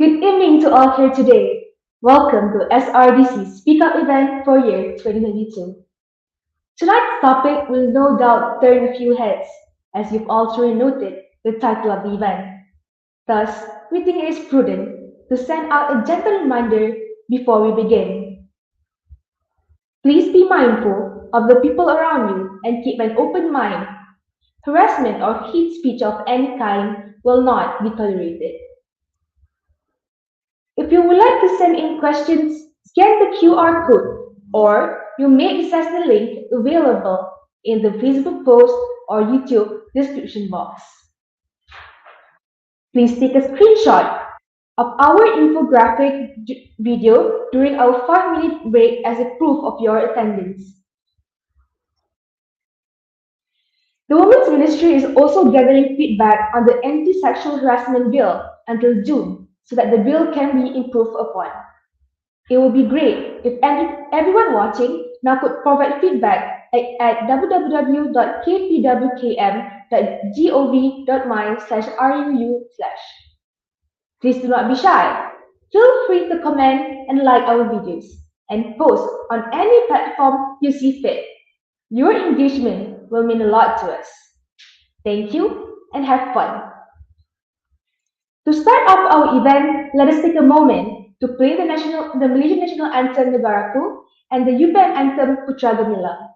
Good evening to all here today. Welcome to SRDC Speak Up event for year 2022. Tonight's topic will no doubt turn a few heads, as you've already noted the title of the event. Thus, we think it is prudent to send out a gentle reminder before we begin. Please be mindful of the people around you and keep an open mind. Harassment or hate speech of any kind will not be tolerated. If you would like to send in questions, scan the QR code or you may access the link available in the Facebook post or YouTube description box. Please take a screenshot of our infographic video during our 5-minute break as a proof of your attendance. The Women's Ministry is also gathering feedback on the anti-sexual harassment bill until June so that the bill can be improved upon. It would be great if everyone watching now could provide feedback at www.kpwkm.gov.my/RUU/. Please do not be shy. Feel free to comment and like our videos and post on any platform you see fit. Your engagement will mean a lot to us. Thank you and have fun. To start off our event, let us take a moment to play the Malaysian National Anthem Negaraku and the UPM Anthem Putra Gemilang.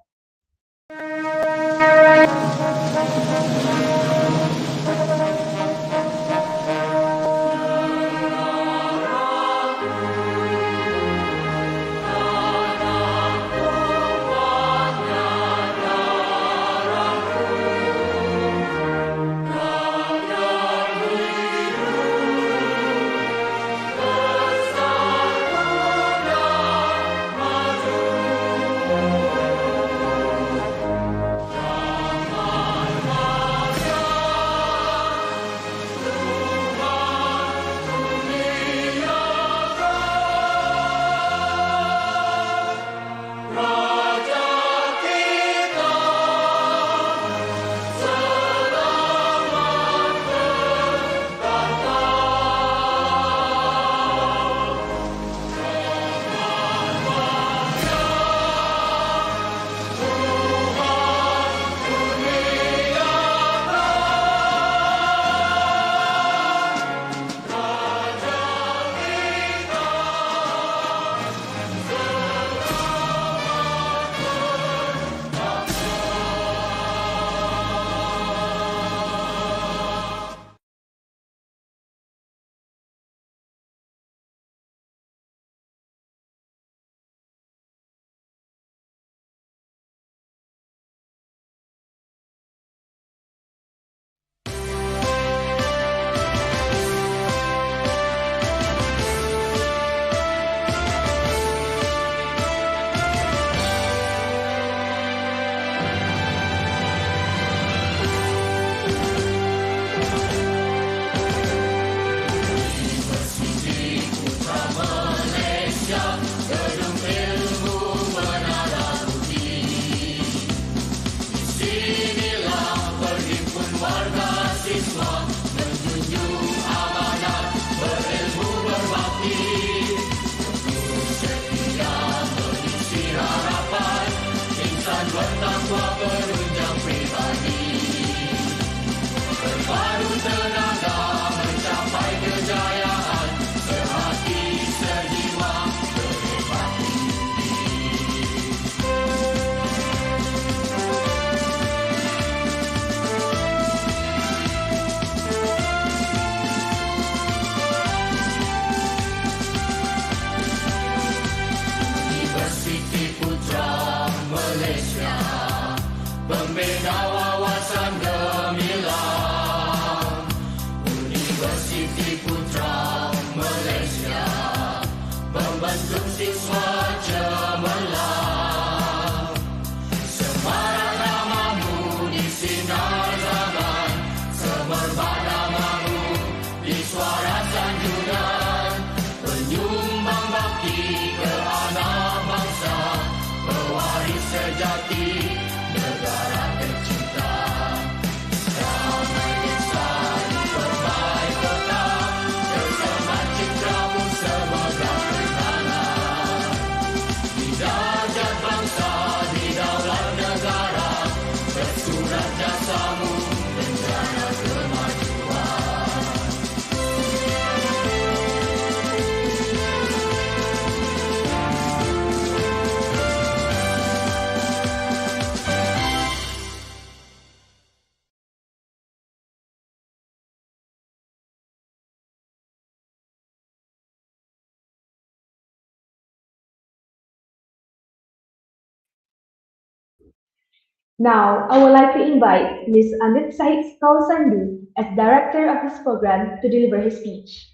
Now, I would like to invite Ms. Amit Said Kausandhu as director of this program to deliver his speech.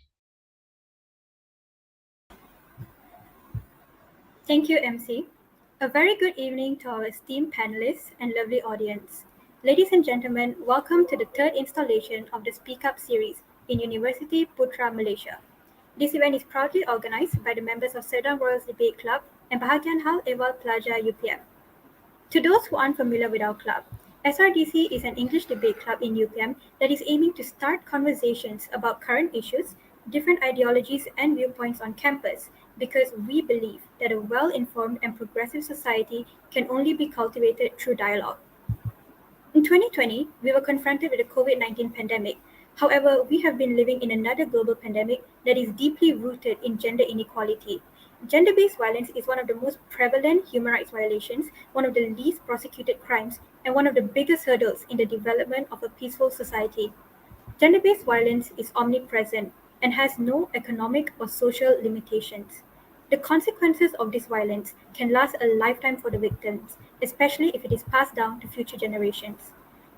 Thank you, MC. A very good evening to our esteemed panelists and lovely audience. Ladies and gentlemen, welcome to the third installation of the Speak Up series in University Putra, Malaysia. This event is proudly organized by the members of Sedang Royals Debate Club and Bahagian Hal Ehwal Pelajar UPM. To those who aren't familiar with our club, SRDC is an English debate club in UPM that is aiming to start conversations about current issues, different ideologies, and viewpoints on campus because we believe that a well informed and progressive society can only be cultivated through dialogue. In 2020, we were confronted with the COVID-19 pandemic. However, we have been living in another global pandemic that is deeply rooted in gender inequality. Gender based violence is one of the most prevalent human rights violations, one of the least prosecuted crimes, and one of the biggest hurdles in the development of a peaceful society. Gender based violence is omnipresent and has no economic or social limitations. The consequences of this violence can last a lifetime for the victims, especially if it is passed down to future generations.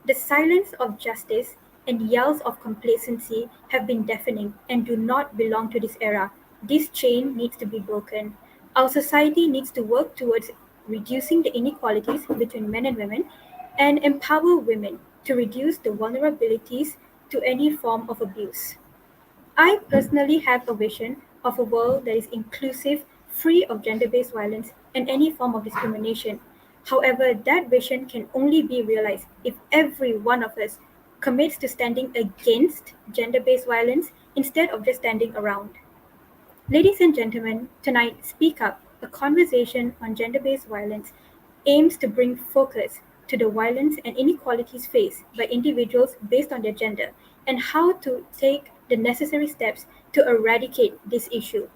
The silence of justice and yells of complacency have been deafening and do not belong to this era. This chain needs to be broken. Our society needs to work towards reducing the inequalities between men and women and empower women to reduce the vulnerabilities to any form of abuse. I personally have a vision of a world that is inclusive, free of gender based violence and any form of discrimination. However, that vision can only be realized if every one of us commits to standing against gender based violence instead of just standing around. Ladies and gentlemen, tonight Speak Up, a conversation on gender based violence, aims to bring focus to the violence and inequalities faced by individuals based on their gender and how to take the necessary steps to eradicate this issue.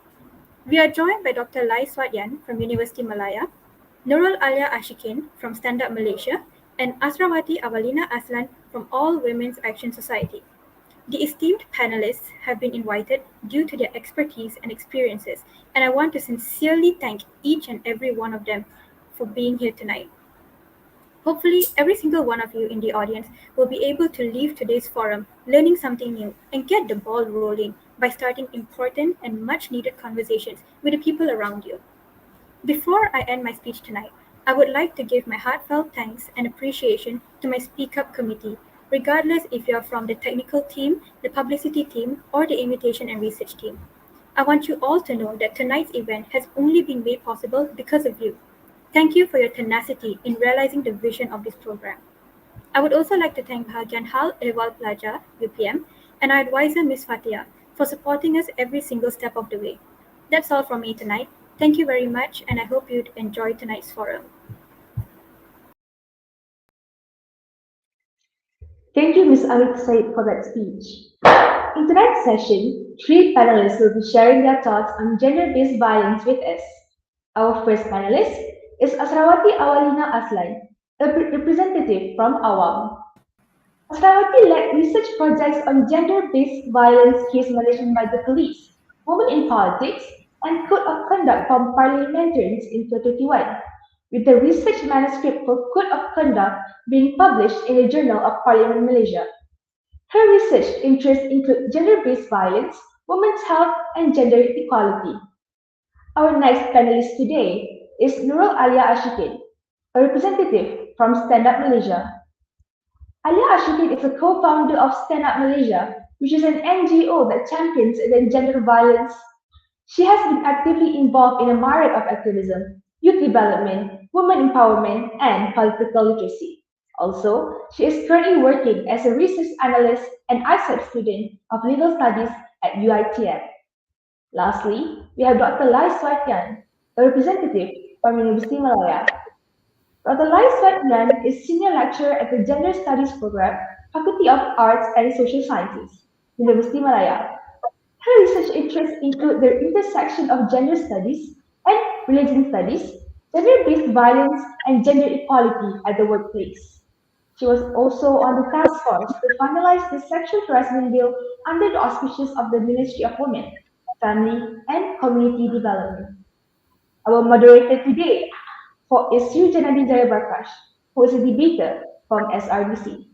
We are joined by Dr. Lai Swatyan from University Malaya, Nurul Alia Ashikin from Stand Up Malaysia, and Asrawati Awalina Aslan from All Women's Action Society. The esteemed panelists have been invited due to their expertise and experiences, and I want to sincerely thank each and every one of them for being here tonight. Hopefully, every single one of you in the audience will be able to leave today's forum learning something new and get the ball rolling by starting important and much needed conversations with the people around you. Before I end my speech tonight, I would like to give my heartfelt thanks and appreciation to my Speak Up committee, regardless if you are from the technical team, the publicity team, or the imitation and research team. I want you all to know that tonight's event has only been made possible because of you. Thank you for your tenacity in realizing the vision of this program. I would also like to thank Bahagian Hal Ehwal Plaja, UPM, and our advisor Ms. Fatia for supporting us every single step of the way. That's all from me tonight. Thank you very much, and I hope you'd enjoy tonight's forum. Thank you, Ms. Amit Said, for that speech. In tonight's session, three panelists will be sharing their thoughts on gender-based violence with us. Our first panelist is Asrawati Awalina Aslan, a representative from Awam. Asrawati led research projects on gender-based violence case management by the police, women in politics, and code of conduct from parliamentarians in 2021, with the research manuscript for Code of Conduct being published in the Journal of Parliament Malaysia. Her research interests include gender-based violence, women's health, and gender equality. Our next panelist today is Nurul Alia Ashikin, a representative from Stand Up Malaysia. Alia Ashikin is a co-founder of Stand Up Malaysia, which is an NGO that champions against gender violence. She has been actively involved in a myriad of activism, youth development, women empowerment, and political literacy. Also, she is currently working as a research analyst and ISEP student of legal studies at UITM. Lastly, we have Dr. Lai Swatyan, a representative from University Malaya. Dr. Lai Sweat is Senior Lecturer at the Gender Studies Program, Faculty of Arts and Social Sciences, University Malaya. Her research interests include the intersection of gender studies and religion studies, gender-based violence, and gender equality at the workplace. She was also on the task force to finalize the sexual harassment bill under the auspices of the Ministry of Women, Family, and Community Development. Our moderator today is Sri Janani Jayaprakash, who is a debater from SRDC.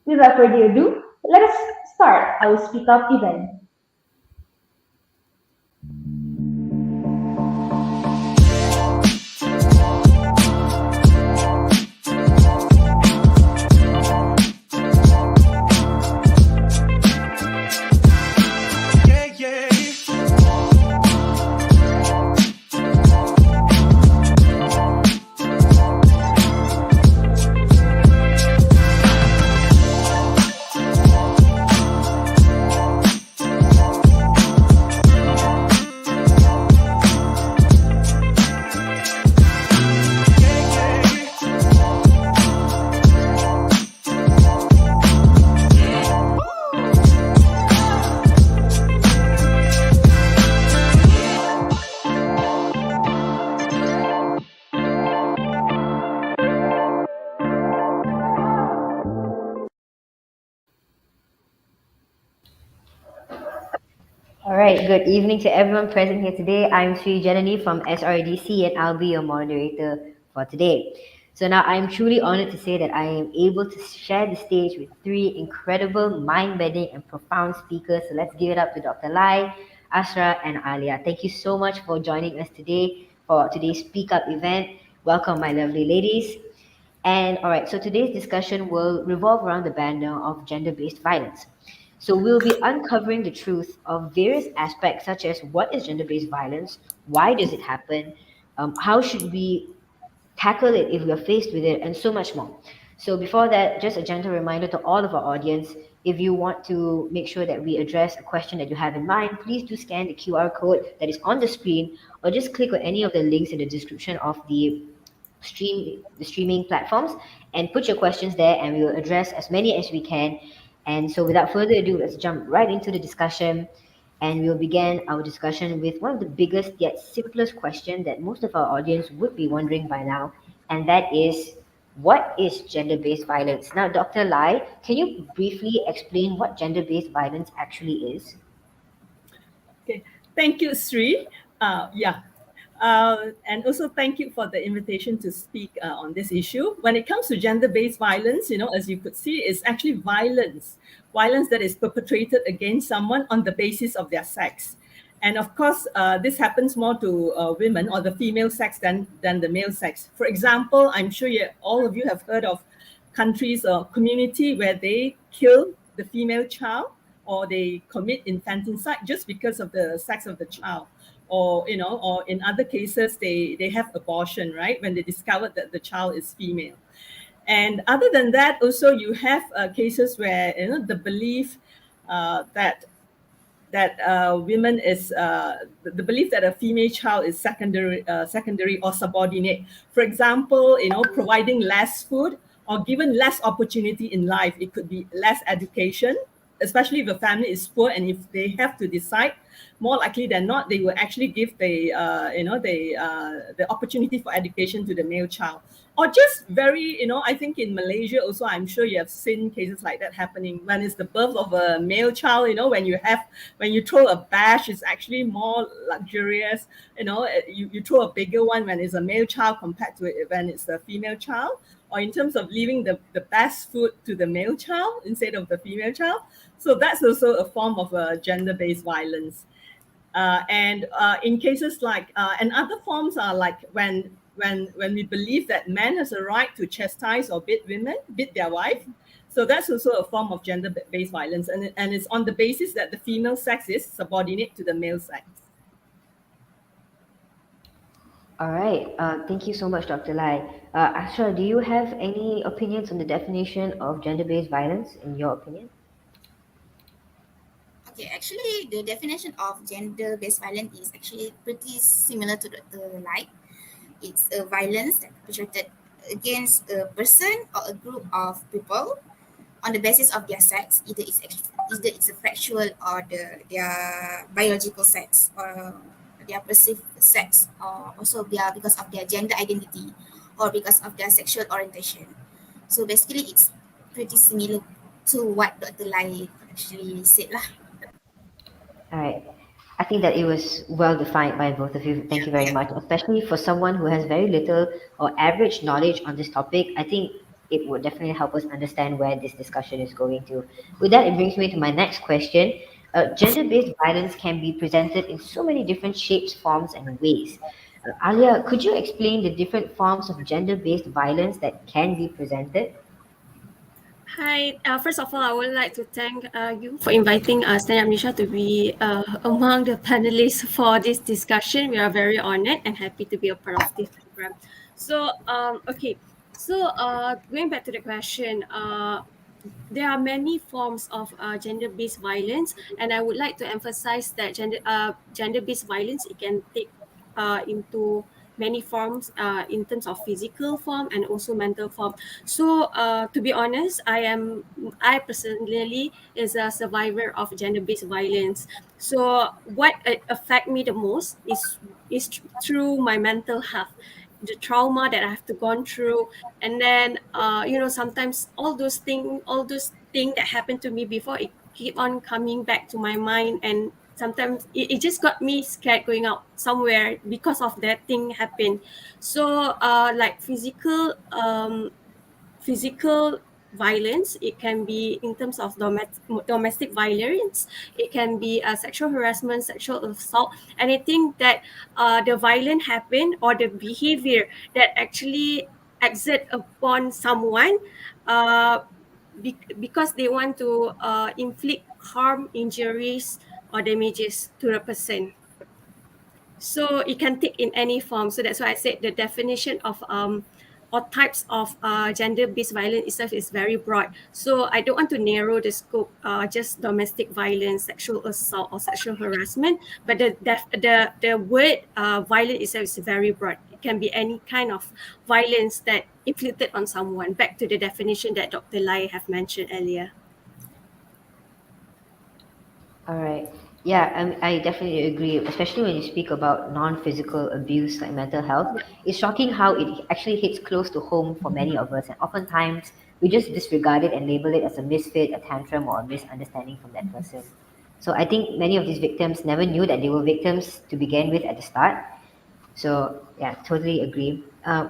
Without further ado, let us start our Speak Up event. Yeah, yeah. All right, good evening to everyone present here today. I'm Sri Janani from SRDC and I'll be your moderator for today. So now I'm truly honored to say that I am able to share the stage with three incredible, mind-bending and profound speakers. So let's give it up to Dr. Lai, Asra and Alia. Thank you so much for joining us today for today's Speak Up event. Welcome, my lovely ladies. And all right, so today's discussion will revolve around the banner of gender based violence. So we'll be uncovering the truth of various aspects, such as what is gender based violence, why does it happen, how should we tackle it if we are faced with it, and so much more. So before that, just a gentle reminder to all of our audience, if you want to make sure that we address a question that you have in mind, please do scan the QR code that is on the screen or just click on any of the links in the description of the streaming platforms and put your questions there and we will address as many as we can. And so without further ado, let's jump right into the discussion and we'll begin our discussion with one of the biggest yet simplest question that most of our audience would be wondering by now, and that is, what is gender-based violence? Now, Dr. Lai, can you briefly explain what gender-based violence actually is? Okay, thank you, Sri. Yeah, and also thank you for the invitation to speak on this issue. When it comes to gender-based violence, as you could see, it's actually violence that is perpetrated against someone on the basis of their sex. And of course, this happens more to women or the female sex than the male sex. For example, I'm sure all of you have heard of countries or community where they kill the female child or they commit infanticide just because of the sex of the child, or in other cases they have abortion, right, when they discovered that the child is female. And other than that, also you have cases where the belief that women is the belief that a female child is secondary or subordinate. For example, providing less food or given less opportunity in life. It could be less education, especially if the family is poor and if they have to decide. More likely than not, they will actually give the opportunity for education to the male child, or just very, I think in Malaysia also, I'm sure you have seen cases like that happening when it's the birth of a male child. When you throw a bash, it's actually more luxurious. You throw a bigger one when it's a male child compared to it when it's a female child, or in terms of leaving the best food to the male child instead of the female child. So that's also a form of gender-based violence. And in cases like, and other forms are like when we believe that man has a right to chastise or beat their wife. So that's also a form of gender-based violence, and it's on the basis that the female sex is subordinate to the male sex. All right. Thank you so much, Dr. Lai. Asha, do you have any opinions on the definition of gender-based violence, in your opinion? Okay, actually, the definition of gender-based violence is actually pretty similar to the like. It's a violence that perpetrated against a person or a group of people on the basis of their sex, either it's a factual or their biological sex or their perceived sex, or also because of their gender identity or because of their sexual orientation. So basically, it's pretty similar to what Dr. Lai actually said lah. All right. I think that it was well defined by both of you. Thank Yeah, you very yeah. much. Especially for someone who has very little or average knowledge on this topic, I think it would definitely help us understand where this discussion is going to. With that, it brings me to my next question. Gender based violence can be presented in so many different shapes, forms, and ways. Alia, could you explain the different forms of gender based violence that can be presented? Hi. First of all, I would like to thank you for inviting Stan Amnisha to be among the panelists for this discussion. We are very honored and happy to be a part of this program. So, okay. So, going back to the question, there are many forms of gender-based violence, and I would like to emphasize that gender-based violence, it can take into many forms in terms of physical form and also mental form. So to be honest, I personally is a survivor of gender-based violence. So what affect me the most is through my mental health, the trauma that I have to gone through. And then sometimes all those things that happened to me before, it keep on coming back to my mind, and sometimes it just got me scared going out somewhere because of that thing happen. So like physical violence, it can be in terms of domestic violence, it can be sexual harassment, sexual assault, anything that the violence happen or the behavior that actually exert upon someone uh, because they want to inflict harm, injuries, or damages to the person. So it can take in any form. So that's why I said the definition of or types of gender-based violence itself is very broad. So I don't want to narrow the scope, just domestic violence, sexual assault, or sexual harassment. But the word violence itself is very broad. It can be any kind of violence that inflicted on someone. Back to the definition that Dr. Lai have mentioned earlier. All right. Yeah, I definitely agree, especially when you speak about non-physical abuse like mental health. It's shocking how it actually hits close to home for many of us, and oftentimes we just disregard it and label it as a misfit, a tantrum, or a misunderstanding from that person. So I think many of these victims never knew that they were victims to begin with at the start. So yeah, totally agree.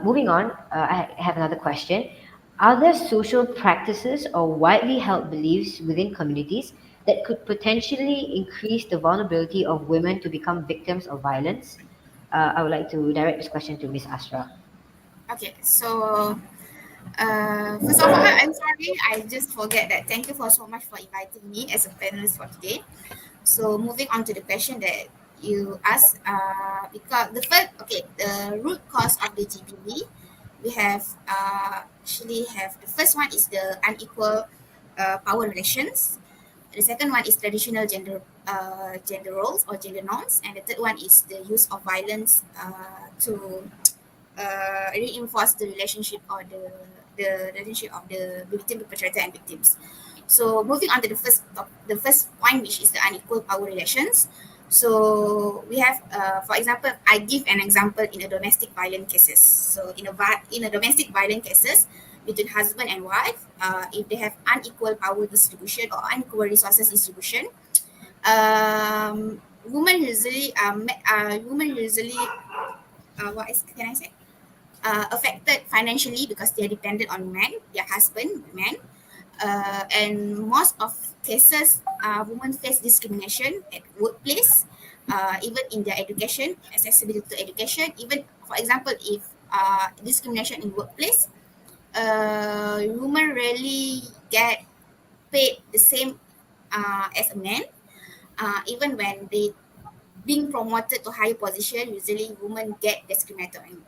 Moving on, I have another question. Are there social practices or widely held beliefs within communities that could potentially increase the vulnerability of women to become victims of violence? I would like to direct this question to Miss Asra. Okay, so first of all, I'm sorry, I just forget that. Thank you for so much for inviting me as a panelist for today. So moving on to the question that you asked, because the root cause of the GBV, we have actually have the first one is the unequal power relations. The second one is traditional gender roles or gender norms, and the third one is the use of violence to reinforce the relationship or the relationship of the victim, perpetrator, and victims. So moving on to the first point, which is the unequal power relations. So we have, for example, I give an example in a domestic violence cases. So in a domestic violence cases between husband and wife, if they have unequal power distribution or unequal resources distribution, women usually what is can I say? Affected financially because they are dependent on men, their husband, men. And most of cases, women face discrimination at workplace, even in their education, accessibility to education. Even, for example, if discrimination in workplace, women rarely get paid the same as a man. Even when they being promoted to higher position, usually women get discriminated on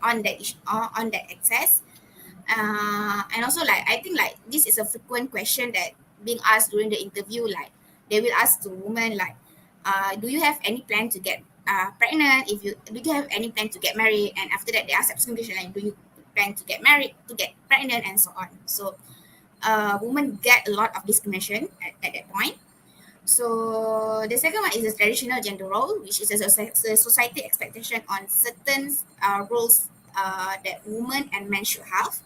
on that access. And also, like, I think like this is a frequent question that being asked during the interview. Like, they will ask the woman like, do you have any plan to get pregnant? If you do you have any plan to get married? And after that, they ask subsequent question like, do you plan to get married, to get pregnant, and so on. So women get a lot of discrimination at that point. So the second one is the traditional gender role, which is a society expectation on certain roles that women and men should have.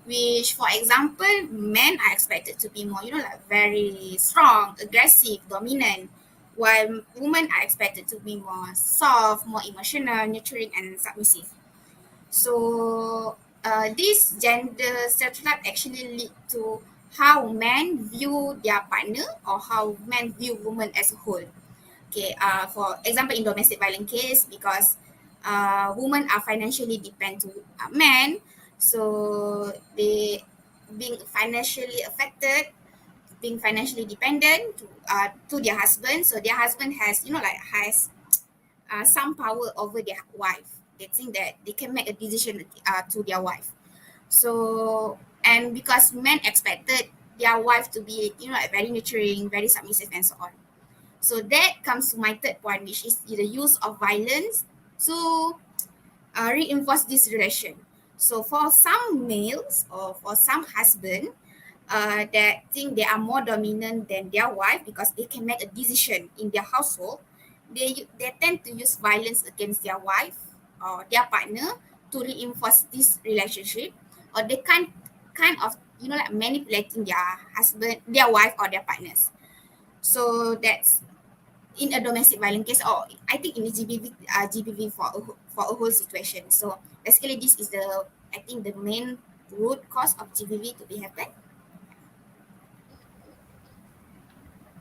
Which, for example, men are expected to be more, like very strong, aggressive, dominant, while women are expected to be more soft, more emotional, nurturing, and submissive. So this gender stereotype actually lead to how men view their partner or how men view women as a whole. Okay, for example, in domestic violence case, because women are financially dependent to men, so they being financially affected, being financially dependent to their husband. So their husband has, has some power over their wife. They think that they can make a decision to their wife. So, and because men expected their wife to be, like very nurturing, very submissive, and so on. So that comes to my third point, which is the use of violence to reinforce this relation. So for some males or for some husband that think they are more dominant than their wife because they can make a decision in their household, they tend to use violence against their wife or their partner to reinforce this relationship, or they kind of like manipulating their husband, their wife, or their partners. So that's in a domestic violence case, or I think in the GBV for a whole situation. So basically, this is I think the main root cause of GBV to be happen.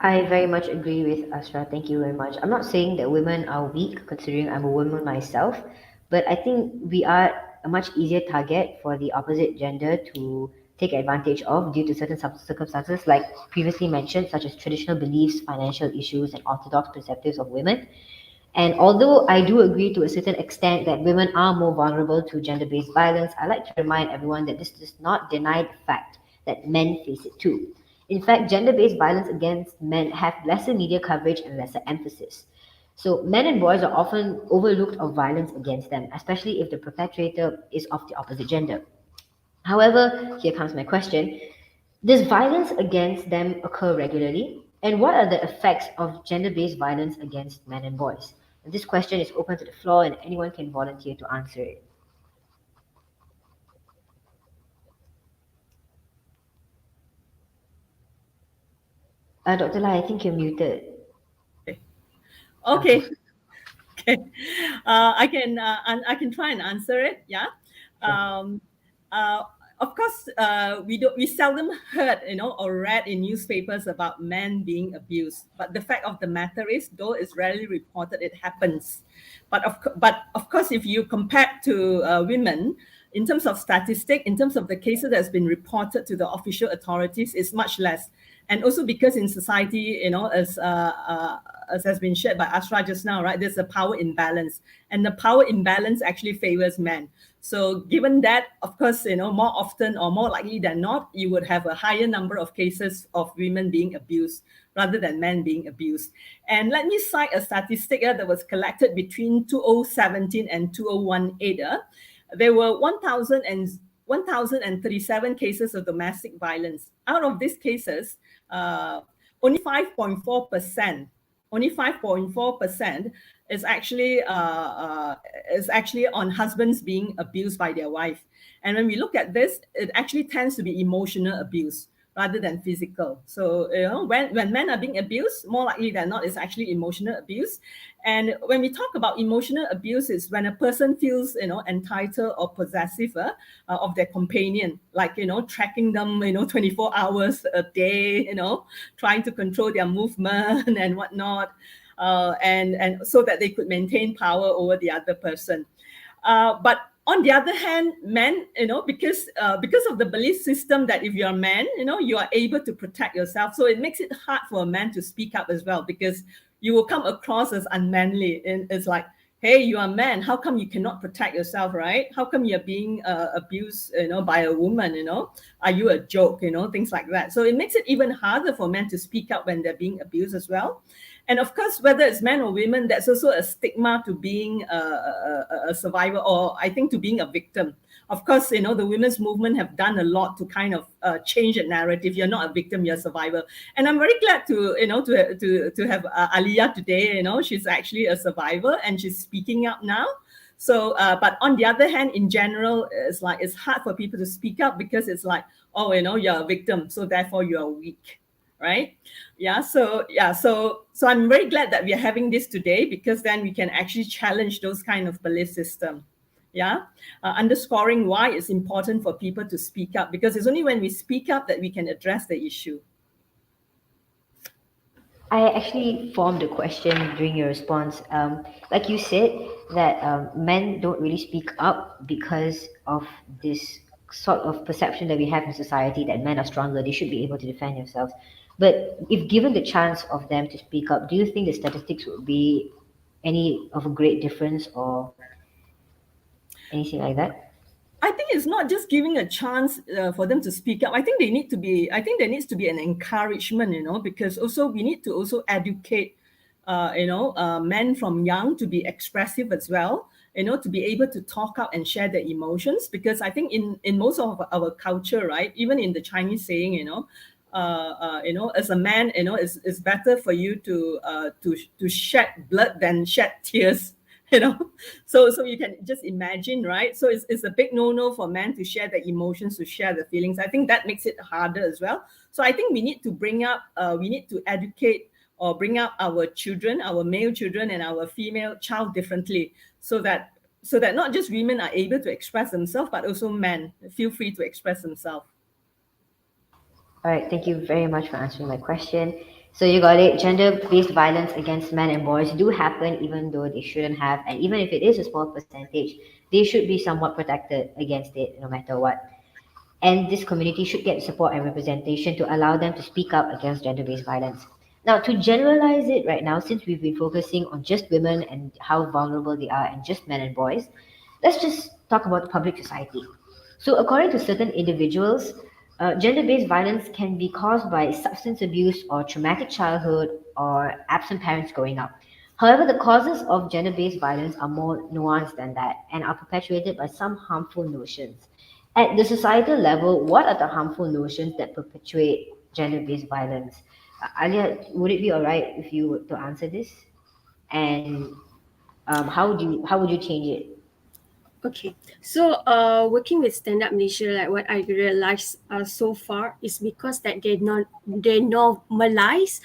I very much agree with Asra. Thank you very much. I'm not saying that women are weak, considering I'm a woman myself, but I think we are a much easier target for the opposite gender to take advantage of due to certain circumstances, like previously mentioned, such as traditional beliefs, financial issues, and orthodox perspectives of women. And although I do agree to a certain extent that women are more vulnerable to gender based violence, I like to remind everyone that this does not deny the fact that men face it too. In fact, gender based violence against men have lesser media coverage and lesser emphasis. So, men and boys are often overlooked of violence against them, especially if the perpetrator is of the opposite gender. However, here comes my question. Does violence against them occur regularly? And what are the effects of gender based violence against men and boys? And this question is open to the floor, and anyone can volunteer to answer it. Dr. Lai, I think you're muted. Okay. Okay. I can try and answer it. Yeah. Um, of course, we seldom heard, or read in newspapers about men being abused. But the fact of the matter is, though it's rarely reported, it happens. But of course, if you compare to women, in terms of statistic, in terms of the cases that's been reported to the official authorities, is much less. And also because in society, as has been shared by Asra just now, right, there's a power imbalance, and the power imbalance actually favors men. So given that, of course, more often or more likely than not, you would have a higher number of cases of women being abused rather than men being abused. And let me cite a statistic that was collected between 2017 and 2018. There were 1,037 cases of domestic violence. Out of these cases, only 5.4%, is actually on husbands being abused by their wife. And when we look at this, it actually tends to be emotional abuse rather than physical. So when men are being abused, more likely than not, it's actually emotional abuse. And when we talk about emotional abuse, it's when a person feels entitled or possessive of their companion, like tracking them 24 hours a day, trying to control their movement and whatnot, and so that they could maintain power over the other person. But on the other hand, men, because of the belief system that if you're a man, you are able to protect yourself. So it makes it hard for a man to speak up as well, because you will come across as unmanly. And it's like, hey, you are a man. How come you cannot protect yourself, right? How come you're being abused, by a woman, Are you a joke, things like that. So it makes it even harder for men to speak up when they're being abused as well. And of course, whether it's men or women, that's also a stigma to being a survivor, or I think to being a victim of course, the women's movement have done a lot to kind of change the narrative. You're not a victim, you're a survivor. And I'm very glad to have Aliyah today. She's actually a survivor and she's speaking up now. So, but on the other hand, in general, it's hard for people to speak up because it's like, oh, you're a victim, so therefore you are weak, right? So I'm very glad that we are having this today, because then we can actually challenge those kind of belief system. Underscoring why it's important for people to speak up, because it's only when we speak up that we can address the issue. I actually formed a question during your response. Like you said, that men don't really speak up because of this sort of perception that we have in society that men are stronger, they should be able to defend themselves. But if given the chance of them to speak up, do you think the statistics would be any of a great difference or anything like that? I think it's not just giving a chance for them to speak up. I think there needs to be an encouragement, because also we need to also educate, men from young to be expressive as well, to be able to talk out and share their emotions. Because I think in most of our culture, right, even in the Chinese saying, as a man, it's better for you to shed blood than shed tears. So you can just imagine, right? So it's a big no for men to share their emotions, to share the feelings. I think that makes it harder as well. So I think we need to educate or bring up our children, our male children and our female child differently, so that not just women are able to express themselves, but also men feel free to express themselves. All right, thank you very much for answering my question. So you got it. Gender-based violence against men and boys do happen, even though they shouldn't have, and even if it is a small percentage, they should be somewhat protected against it, no matter what. And this community should get support and representation to allow them to speak up against gender-based violence. Now, to generalize it right now, since we've been focusing on just women and how vulnerable they are, and just men and boys, let's just talk about public society. So, according to certain individuals, gender based violence can be caused by substance abuse or traumatic childhood or absent parents growing up. However, the causes of gender based violence are more nuanced than that and are perpetuated by some harmful notions. At the societal level, what are the harmful notions that perpetuate gender based violence? Alia, would it be all right if you were to answer this? And how would you change it? Okay, so working with Stand Up Malaysia, like what I realized so far is because that they normalize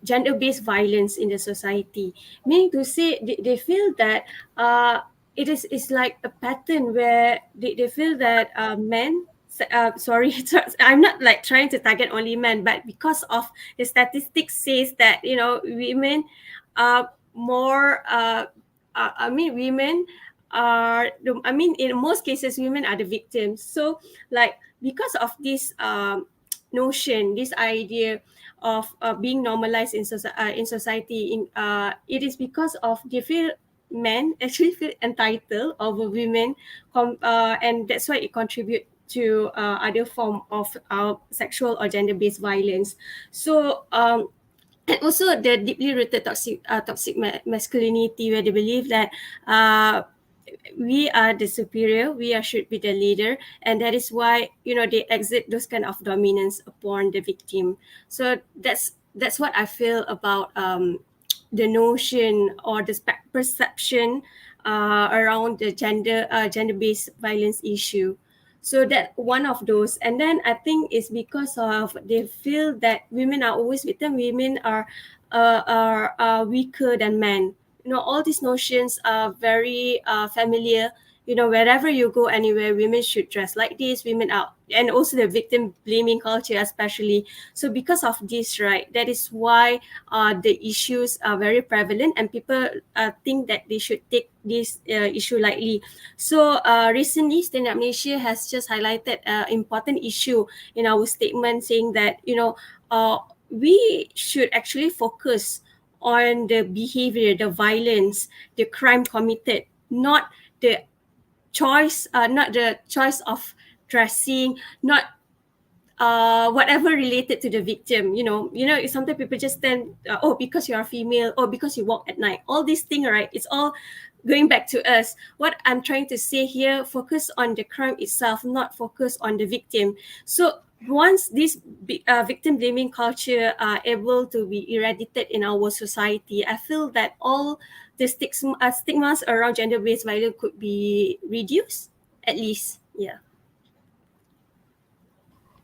gender-based violence in the society, meaning to say they feel that it's like a pattern where they feel that men sorry, I'm not like trying to target only men, but because of the statistics says that women are more women are in most cases women are the victims. So like because of this notion, this idea of being normalized in society, it is because of they feel men actually feel entitled over women, and that's why it contributes to other form of sexual or gender-based violence. So and also the deeply rooted toxic masculinity, where they believe that we are the superior, should be the leader, and that is why they exit those kind of dominance upon the victim. So that's what I feel about the notion or the perception around the gender-based violence issue. So that one of those, and then I think it's because of they feel that women are always victim, women are weaker than men. All these notions are very familiar. Wherever you go, anywhere, women should dress like this, women are, and also the victim blaming culture especially. So because of this, right, that is why the issues are very prevalent, and people think that they should take this issue lightly. So recently, Stand Up Malaysia has just highlighted an important issue in our statement, saying that we should actually focus on the behavior, the violence, the crime committed, not the choice of dressing, not whatever related to the victim. Sometimes people just tend, oh, because you're a female, or because you walk at night, all these things, right? It's all going back to us, what I'm trying to say here, focus on the crime itself, not focus on the victim. So once this victim blaming culture are able to be eradicated in our society, I feel that all the stigmas around gender-based violence could be reduced, at least. Yeah.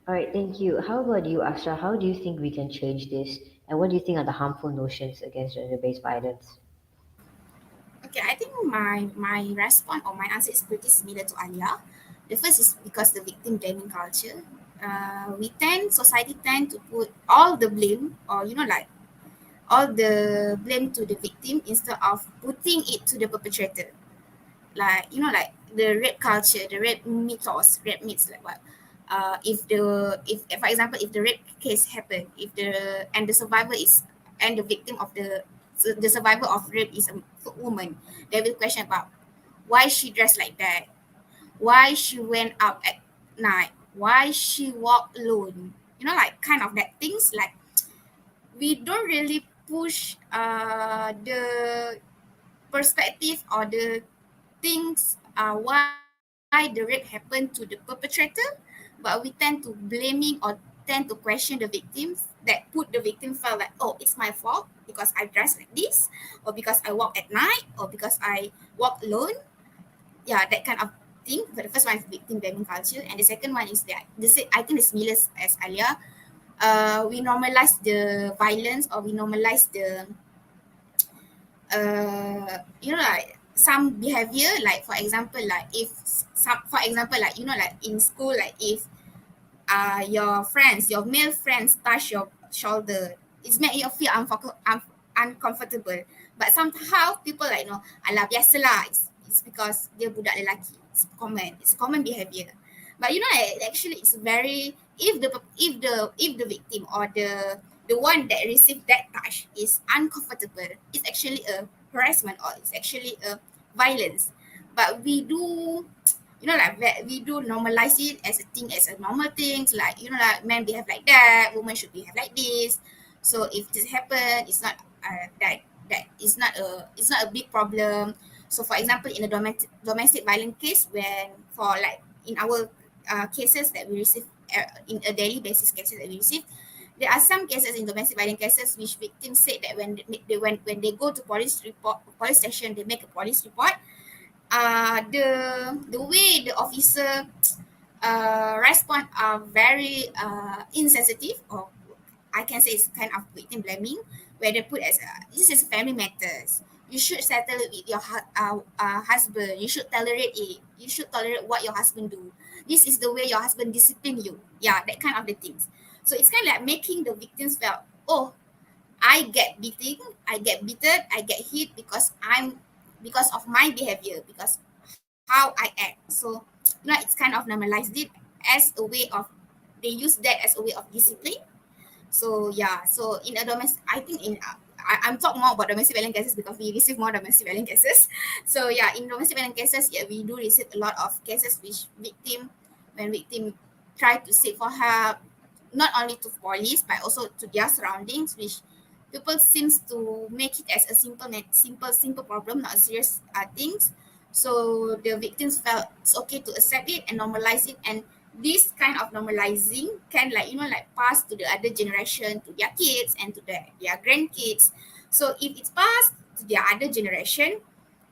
All right, thank you. How about you, Asha? How do you think we can change this? And what do you think are the harmful notions against gender-based violence? Okay, I think my response or my answer is pretty similar to Alia. The first is because the victim blaming culture. Society tend to put all the blame, or like all the blame to the victim instead of putting it to the perpetrator. Like like the rape culture, the rape myths, like what? If for example, if the rape case happened, if the survivor is and the victim of the survivor of rape is a woman, they will question about why she dressed like that, why she went out at night, why she walked alone. Like kind of that things. Like we don't really push the perspective or the things why the rape happened to the perpetrator, but we tend to blaming or tend to question the victims, that put the victim felt like, oh, it's my fault because I dress like this, or because I walk at night, or because I walk alone. Yeah, that kind of thing. But the first one is victim blaming culture, and the second one is that I think the similar as Alia. We normalize the violence, or we normalize the like some behavior. Like for example, like if some for example, like like in school, like if your friends, your male friends touch your shoulder, it's make you feel uncomfortable. But somehow people like alah biasalah, it's because dia budak lelaki. It's common behavior. But actually it's very, if the victim or the one that received that touch is uncomfortable, it's actually a harassment, or it's actually a violence. But we do, like we do normalize it as a thing, as a normal things, like like men behave like that, women should behave like this. So if this happen, it's not that it's not a big problem. So for example, in a domestic violence case, when for like in our cases that we receive, in a daily basis cases that we receive, there are some cases in domestic violence cases which victims said that when they go to police station, they make a police report. The way the officer respond are very insensitive, or I can say it's kind of victim blaming, where they put as this is family matters. You should settle it with your husband. You should tolerate it. You should tolerate what your husband do. This is the way your husband discipline you. Yeah, that kind of the things. So it's kind of like making the victims feel, oh, I get beating, I get beaten, I get hit because of my behavior, because how I act. So it's kind of normalized it as a way of, they use that as a way of discipline. So yeah, so in a domestic, I think I'm talking more about domestic violence cases because we receive more domestic violence cases. So yeah, in domestic violence cases, yeah, we do receive a lot of cases which when victim try to seek for help, not only to police but also to their surroundings, which people seems to make it as a simple problem, not a serious things. So the victims felt it's okay to accept it and normalize it, and this kind of normalizing can like like pass to the other generation, to their kids and to their grandkids. So if it's passed to their other generation,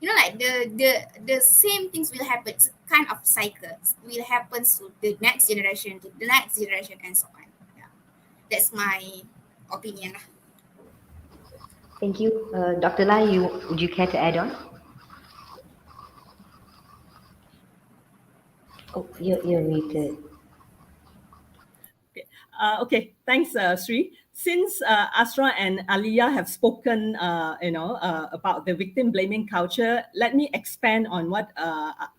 like the same things will happen. It's kind of cycles will happen to the next generation, to the next generation, and so on. Yeah, that's my opinion lah. Thank you. Dr. Lai, would you care to add on? Oh, you're muted. Okay, thanks, Sri. Since Asra and Aliyah have spoken, about the victim blaming culture, let me expand on what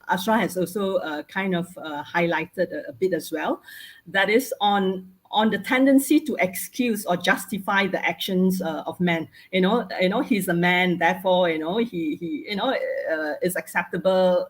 Asra has also kind of highlighted a bit as well. That is on the tendency to excuse or justify the actions of men. He's a man, therefore, he is acceptable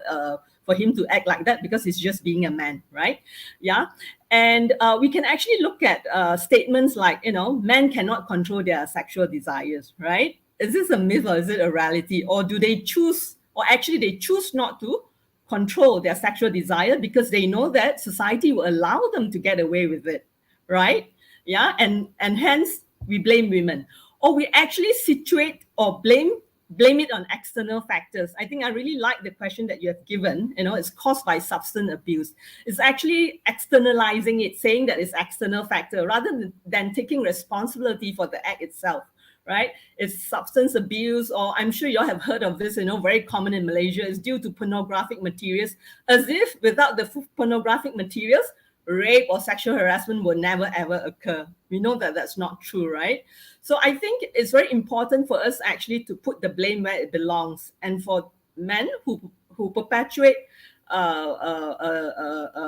for him to act like that because he's just being a man, right? Yeah. And we can actually look at statements like, men cannot control their sexual desires, right? Is this a myth or is it a reality? Or do they choose, or actually they choose not to control their sexual desire because they know that society will allow them to get away with it, right? Yeah, and hence we blame women, or we actually situate or blame it on external factors. I think I really like the question that you have given. It's caused by substance abuse. It's actually externalizing it, saying that it's external factor rather than taking responsibility for the act itself, right? It's substance abuse, or I'm sure you all have heard of this, very common in Malaysia, is due to pornographic materials, as if without the pornographic materials, rape or sexual harassment will never ever occur. We know that that's not true, right? So I think it's very important for us actually to put the blame where it belongs, and for men who perpetuate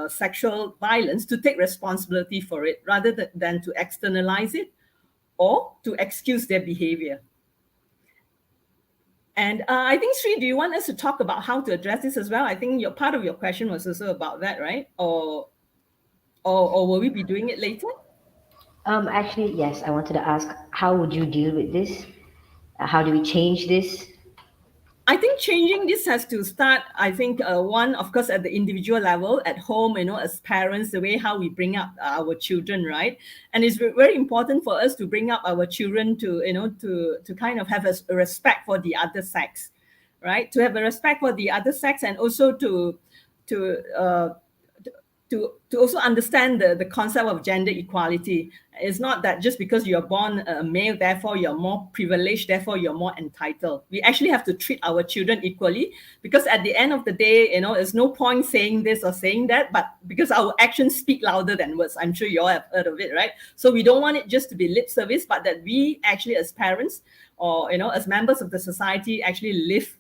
sexual violence to take responsibility for it rather than to externalize it or to excuse their behavior. And I think, Sri, do you want us to talk about how to address this as well? I think part of your question was also about that, right? Or will we be doing it later? Actually, yes, I wanted to ask, how would you deal with this? How do we change this? I think changing this has to start, I think, one, of course, at the individual level, at home, as parents, the way how we bring up our children, right? And it's very important for us to bring up our children to, to kind of have a respect for the other sex, right? To have a respect for the other sex, and also to also understand the concept of gender equality. It's not that just because you're born a male, therefore you're more privileged, therefore you're more entitled. We actually have to treat our children equally, because at the end of the day, there's no point saying this or saying that, but because our actions speak louder than words. I'm sure you all have heard of it, right? So we don't want it just to be lip service, but that we actually, as parents or, as members of the society, actually live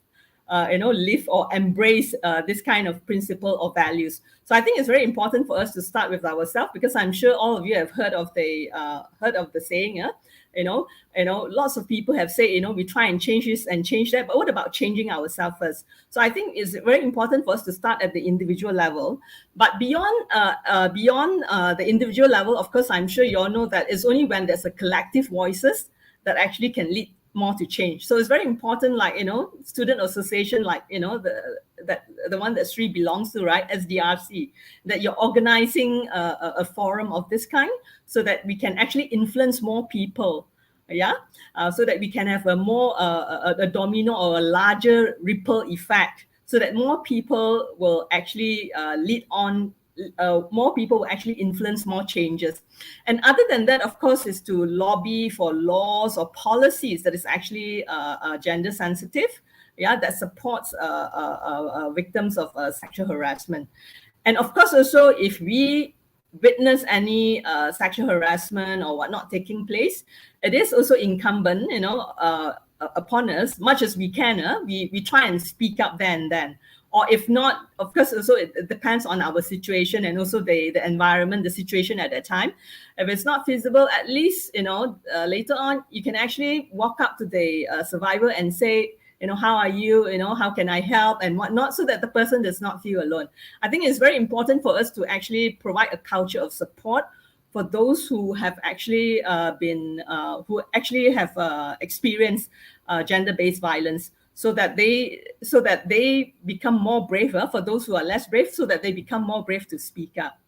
or embrace this kind of principle or values. So I think it's very important for us to start with ourselves, because I'm sure all of you have heard of the saying, lots of people have said, we try and change this and change that, but what about changing ourselves first? So I think it's very important for us to start at the individual level. But beyond the individual level, of course, I'm sure you all know that it's only when there's a collective voices that actually can lead more to change. So it's very important, like, student association, like, the one that Sri belongs to, right, SDRC, that you're organizing a forum of this kind, so that we can actually influence more people, so that we can have a more a domino or a larger ripple effect, so that more people will actually lead on. More people will actually influence more changes. And other than that, of course, is to lobby for laws or policies that is actually gender sensitive, that supports victims of sexual harassment. And of course, also, if we witness any sexual harassment or whatnot taking place, it is also incumbent, upon us, much as we can, we try and speak up then. Or if not, of course, also it depends on our situation and also the environment, the situation at that time. If it's not feasible, at least, later on, you can actually walk up to the survivor and say, how are you? How can I help and whatnot, so that the person does not feel alone. I think it's very important for us to actually provide a culture of support for those who have actually experienced gender-based violence, so that they become more braver. For those who are less brave, so that they become more brave to speak up.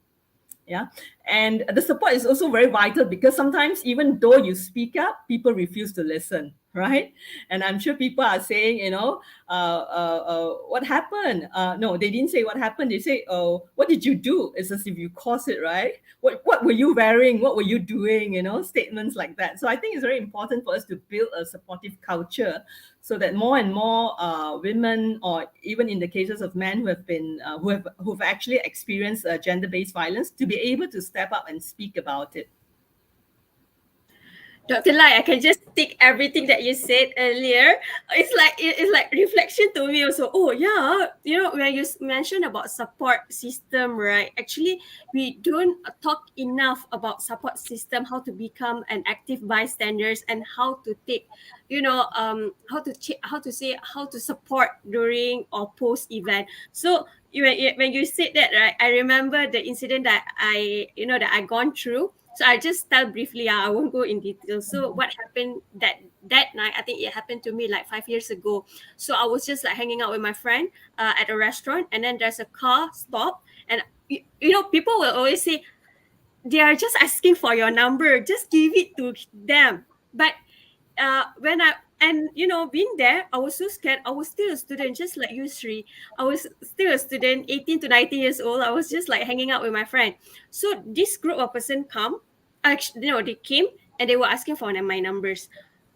And the support is also very vital, because sometimes, even though you speak up, people refuse to listen, right? And I'm sure people are saying, what happened? No, they didn't say what happened. They say, oh, what did you do? It's as if you caused it, right? What were you wearing? What were you doing? Statements like that. So I think it's very important for us to build a supportive culture, so that more and more women, or even in the cases of men who have been who've actually experienced gender-based violence, to be able to step up and speak about it. Dr. Lai, I can just take everything that you said earlier. It's like reflection to me also. Oh yeah, when you mentioned about support system, right? Actually, we don't talk enough about support system, how to become an active bystanders, and how to take, how to support during or post event. So when you said that, right, I remember the incident that I gone through. So I just tell briefly, I won't go in detail. So what happened that that night, I think it happened to me like 5 years ago. So I was just like hanging out with my friend at a restaurant, and then there's a car stop, and people will always say they are just asking for your number, just give it to them. But when I and being there, I was so scared. I was still a student, just like you, Sri. I was still a student, 18 to 19 years old. I was just like hanging out with my friend. So this group of person come, actually, they came and they were asking for my numbers,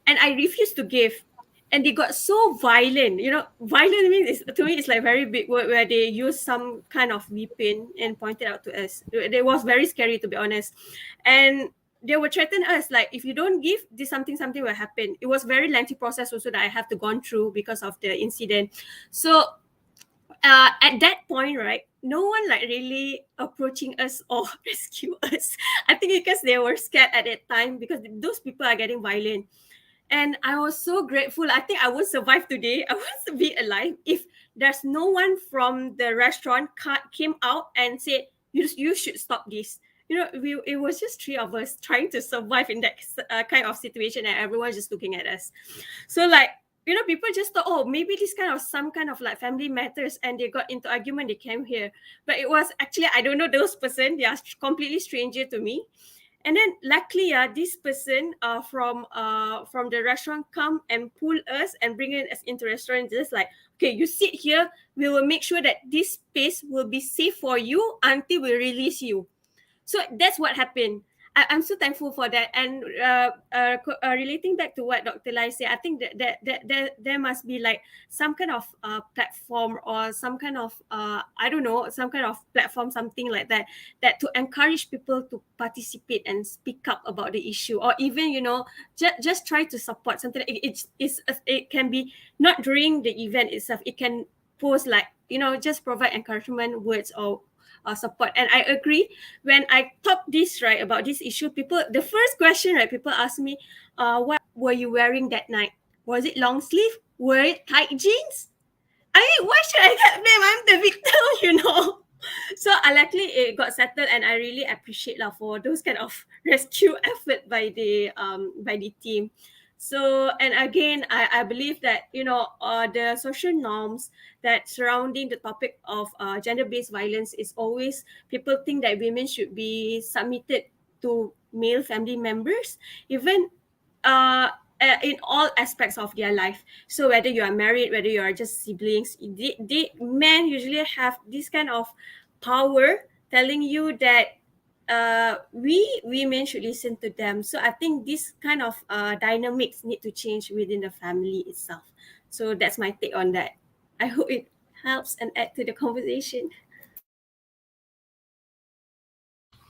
and I refused to give. And they got so violent. Violent means to me it's like very big word, where they use some kind of weapon and pointed out to us. It was very scary, to be honest. And they would threaten us like, if you don't give this, something will happen. It was very lengthy process also that I have to gone through because of the incident. So at that point, right, no one like really approaching us or rescue us. I think because they were scared at that time, because those people are getting violent. And I was so grateful. I think I would survive today. I would be alive if there's no one from the restaurant came out and said, you should stop this. It was just three of us trying to survive in that kind of situation, and everyone's just looking at us. So like, people just thought, oh, maybe this kind of some kind of like family matters, and they got into argument, they came here. But it was actually, I don't know those person. They are completely stranger to me. And then luckily, this person from the restaurant come and pull us and bring us into restaurant. Just like, okay, you sit here. We will make sure that this space will be safe for you until we release you. So that's what happened. I'm so thankful for that. And relating back to what Dr. Lai said, I think that there must be like some kind of platform, or some kind of I don't know, some kind of platform, something like that, that to encourage people to participate and speak up about the issue, or even just try to support something. It can be not during the event itself. It can post like, just provide encouragement words or support. And I agree, when I talk this right about this issue, the first question, right, people ask me, what were you wearing that night? Was it long sleeve? Were it tight jeans? I mean, why should I get blame? I'm the victim. So luckily it got settled, and I really appreciate for those kind of rescue effort by the team. So, and again, I believe that the social norms that surrounding the topic of gender-based violence is always, people think that women should be submitted to male family members, even in all aspects of their life. So whether you are married, whether you are just siblings, men usually have this kind of power telling you that we women should listen to them. So I think this kind of dynamics need to change within the family itself. So that's my take on that. I hope it helps and add to the conversation.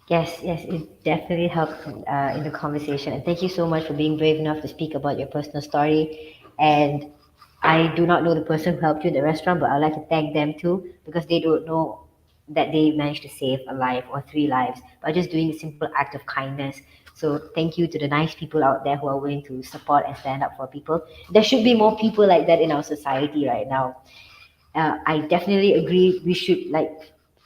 Yes, it definitely helped in the conversation. And thank you so much for being brave enough to speak about your personal story. And I do not know the person who helped you in the restaurant, but I'd like to thank them too, because they don't know that they managed to save a life or three lives by just doing a simple act of kindness. So thank you to the nice people out there who are willing to support and stand up for people. There should be more people like that in our society right now. I definitely agree. We should, like,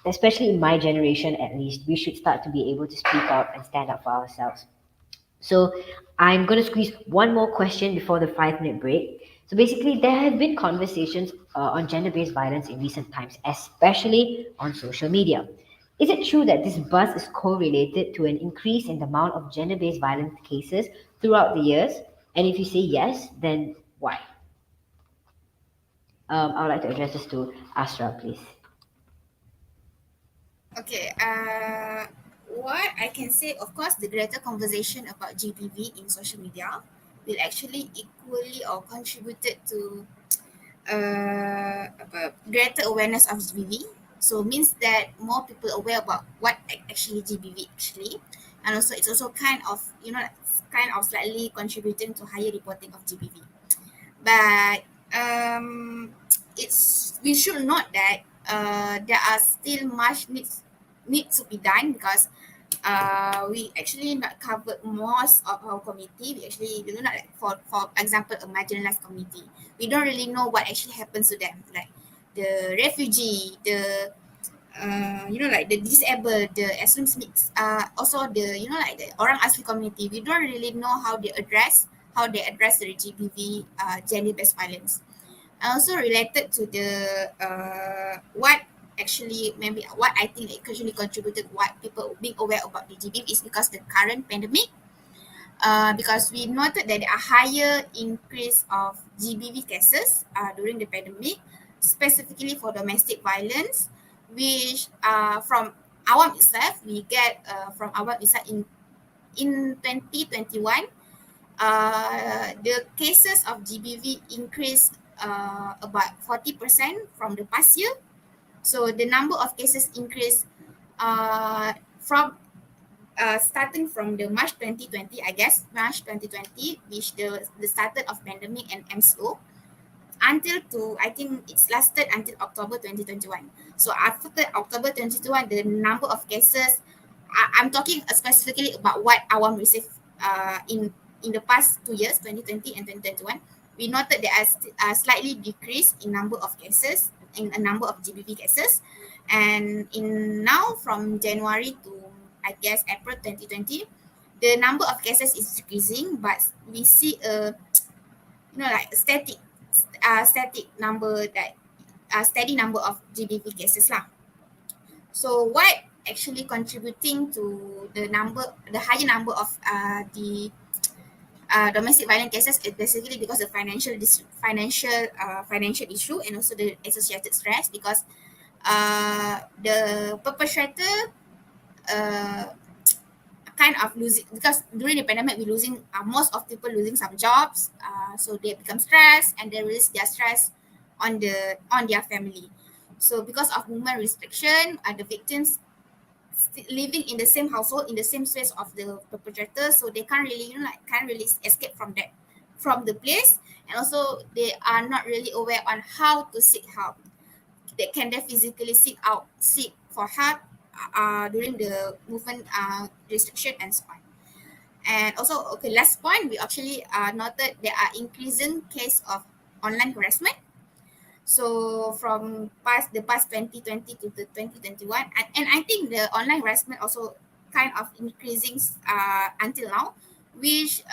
especially in my generation at least, we should start to be able to speak up and stand up for ourselves. So I'm going to squeeze one more question before the 5 minute break. So basically, there have been conversations on gender based violence in recent times, especially on social media. Is it true that this buzz is correlated to an increase in the amount of gender based violence cases throughout the years? And if you say yes, then why? I would like to address this to Asra, please. Okay, what I can say, of course, the greater conversation about GBV in social media will actually equally or contributed to greater awareness of GBV. So means that more people aware about what actually GBV actually, and also it's also kind of slightly contributing to higher reporting of GBV. But we should note that there are still much needs to be done, because we actually not covered most of our community. We actually do not, for example, a marginalized community. We don't really know what actually happens to them, like the refugee, the like the disabled, the asylum seekers, also the like the orang asli community. We don't really know how they address how they address the GBV, gender-based violence. And also related to the what actually maybe what I think actually contributed what people being aware about the GBV is because the current pandemic. Because we noted that there are higher increase of GBV cases during the pandemic, specifically for domestic violence, which from Awam itself, we get from Awam itself in 2021, the cases of GBV increased about 40% from the past year. So the number of cases increased from starting from the March 2020, I guess, March 2020, which the started of pandemic and MCO, until to, I think it's lasted until October 2021. So after October 2021, the number of cases, I'm talking specifically about what Awam received in the past 2 years, 2020 and 2021, we noted there is a slightly decrease in number of cases, in a number of GBV cases. And in now from January to, I guess, April 2020, the number of cases is decreasing, but we see a, like static number, that steady number of GBV cases lah. So what actually contributing to the higher number of the domestic violence cases is basically because of financial issue, and also the associated stress, because the perpetrator kind of losing, because during the pandemic we losing most of people losing some jobs, so they become stressed and they release their stress on their family. So because of movement restriction, the victims living in the same household, in the same space of the perpetrator, so they can't really can't really escape from the place. And also they are not really aware on how to seek help. They physically seek for help during the movement restriction and so on. And also, okay, last point, we actually noted there are increasing case of online harassment. So from the past 2020 to the 2021, and I think the online harassment also kind of increasing until now, which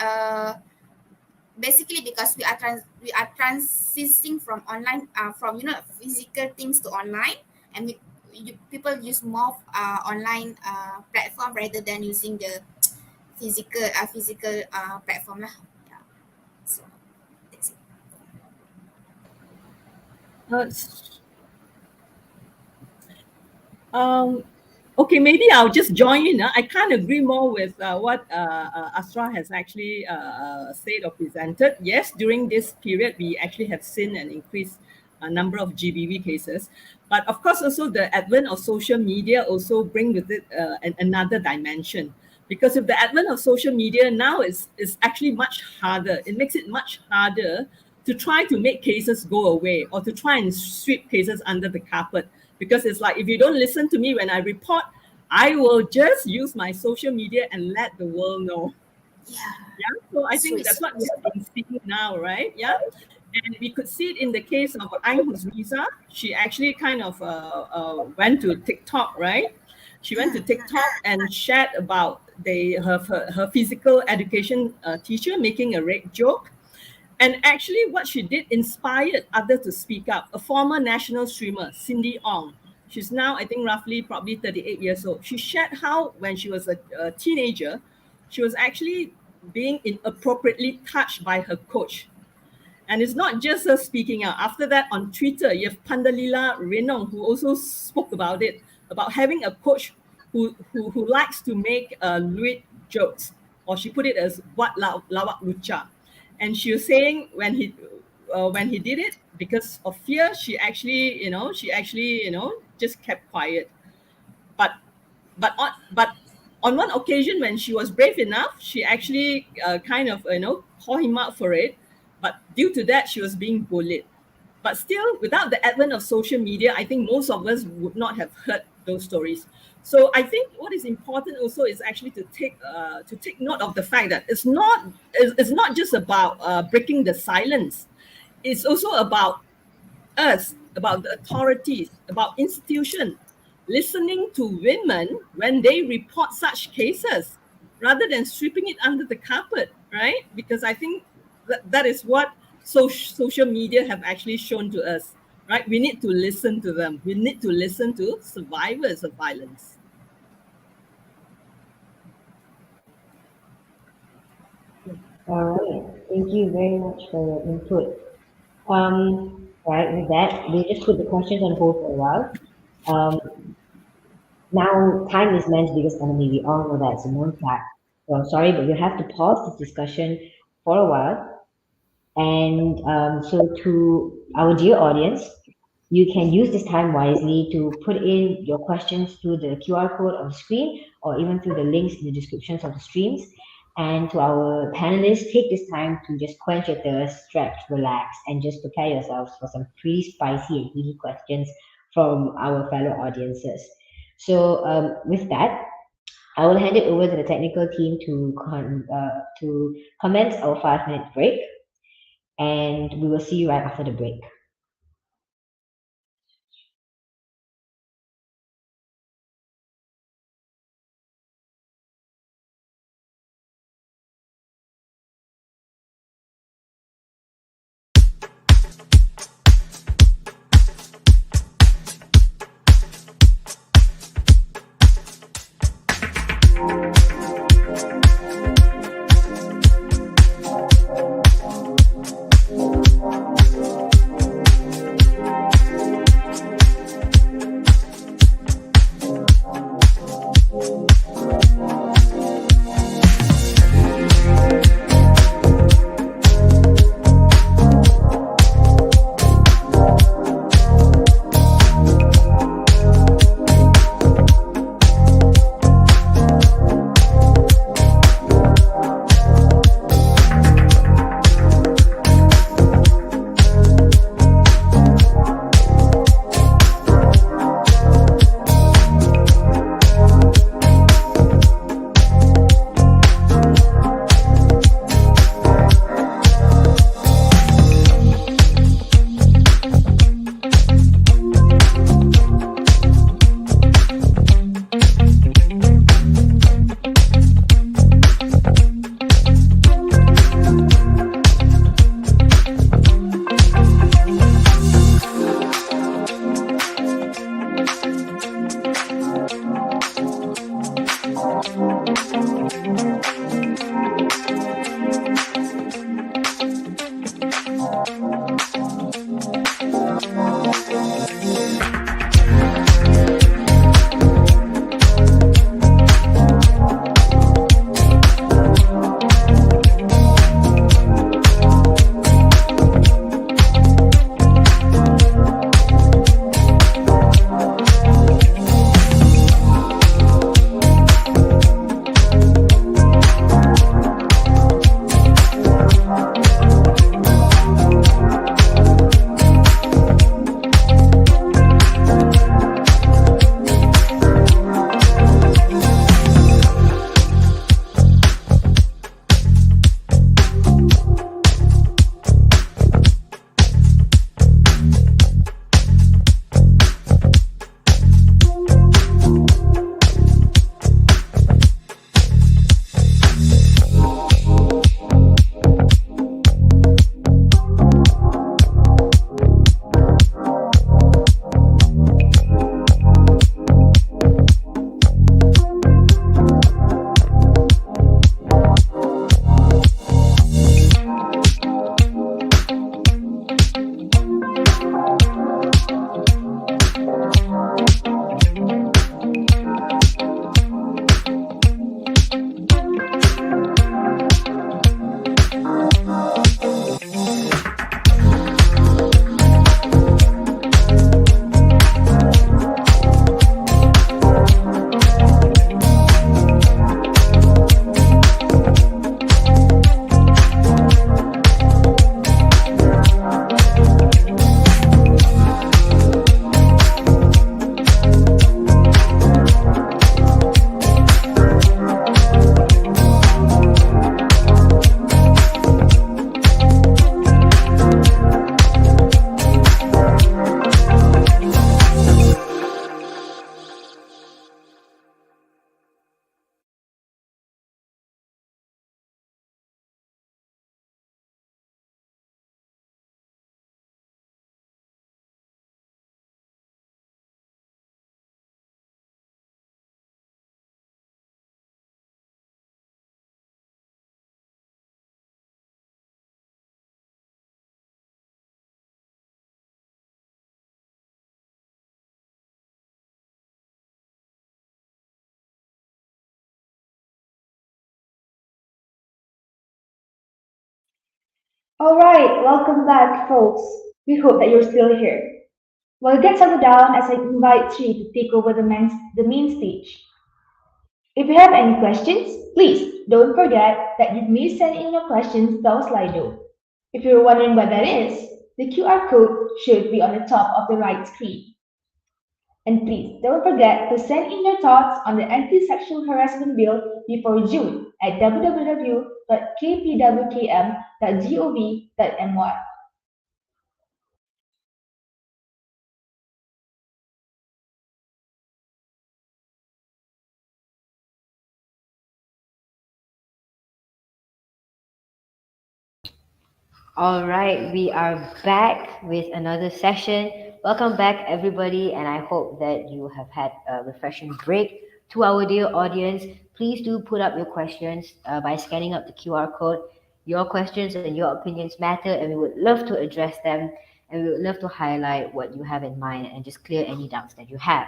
basically because we are transitioning from online from physical things to online, and people use more online platform rather than using the physical platform lah. Yeah. So that's it. Okay, maybe I'll just join in. I can't agree more with what Asra has actually said or presented. Yes, during this period, we actually have seen an increased number of GBV cases. But of course, also the advent of social media also bring with it another dimension. Because with the advent of social media, now is actually much harder. It makes it much harder to try to make cases go away or to try and sweep cases under the carpet. Because it's like, if you don't listen to me when I report, I will just use my social media and let the world know. Yeah. Yeah. So I think that's what we have been seeing now, right? Yeah. And we could see it in the case of Ain Husniza. She actually kind of went to TikTok, right? She went to TikTok and shared about her physical education teacher making a rape joke. And actually, what she did inspired others to speak up. A former national swimmer, Cindy Ong, she's now, I think, roughly probably 38 years old. She shared how, when she was a teenager, she was actually being inappropriately touched by her coach. And it's not just her speaking out. After that, on Twitter, you have Pandalila Renong, who also spoke about it, about having a coach who likes to make lewd jokes, or she put it as what lawak lucha. And she was saying when he did it, because of fear, she actually just kept quiet. But on one occasion, when she was brave enough, she actually kind of call him out for it. But due to that, she was being bullied. But still, without the advent of social media, I think most of us would not have heard those stories. So I think what is important also is actually to take note of the fact that it's not just about breaking the silence. It's also about us, about the authorities, about institutions, listening to women when they report such cases, rather than sweeping it under the carpet, right? Because I think that is what social media have actually shown to us, right? We need to listen to them. We need to listen to survivors of violence. All right. Thank you very much for your input. Right, with that, we just put the questions on hold for a while. Now, time is man's biggest enemy. We all know that. It's a known fact. So I'm sorry, but we'll have to pause this discussion for a while. And so, to our dear audience, you can use this time wisely to put in your questions through the QR code on the screen or even through the links in the descriptions of the streams. And to our panelists, take this time to just quench your thirst, stretch, relax, and just prepare yourselves for some pretty spicy and heaty questions from our fellow audiences. So, with that, I will hand it over to the technical team to commence our 5 minute break, and we will see you right after the break. Alright, welcome back, folks. We hope that you're still here. We'll get settled down as I invite Sri to take over the main stage. If you have any questions, please don't forget that you may send in your questions to our Slido. If you're wondering what that is, the QR code should be on the top of the right screen. And please don't forget to send in your thoughts on the anti-sexual harassment bill before June at www.kpwkm.gov.my. All right, we are back with another session. Welcome back, everybody, and I hope that you have had a refreshing break. To our dear audience, please do put up your questions by scanning up the QR code. Your questions and your opinions matter, and we would love to address them, and we would love to highlight what you have in mind and just clear any doubts that you have.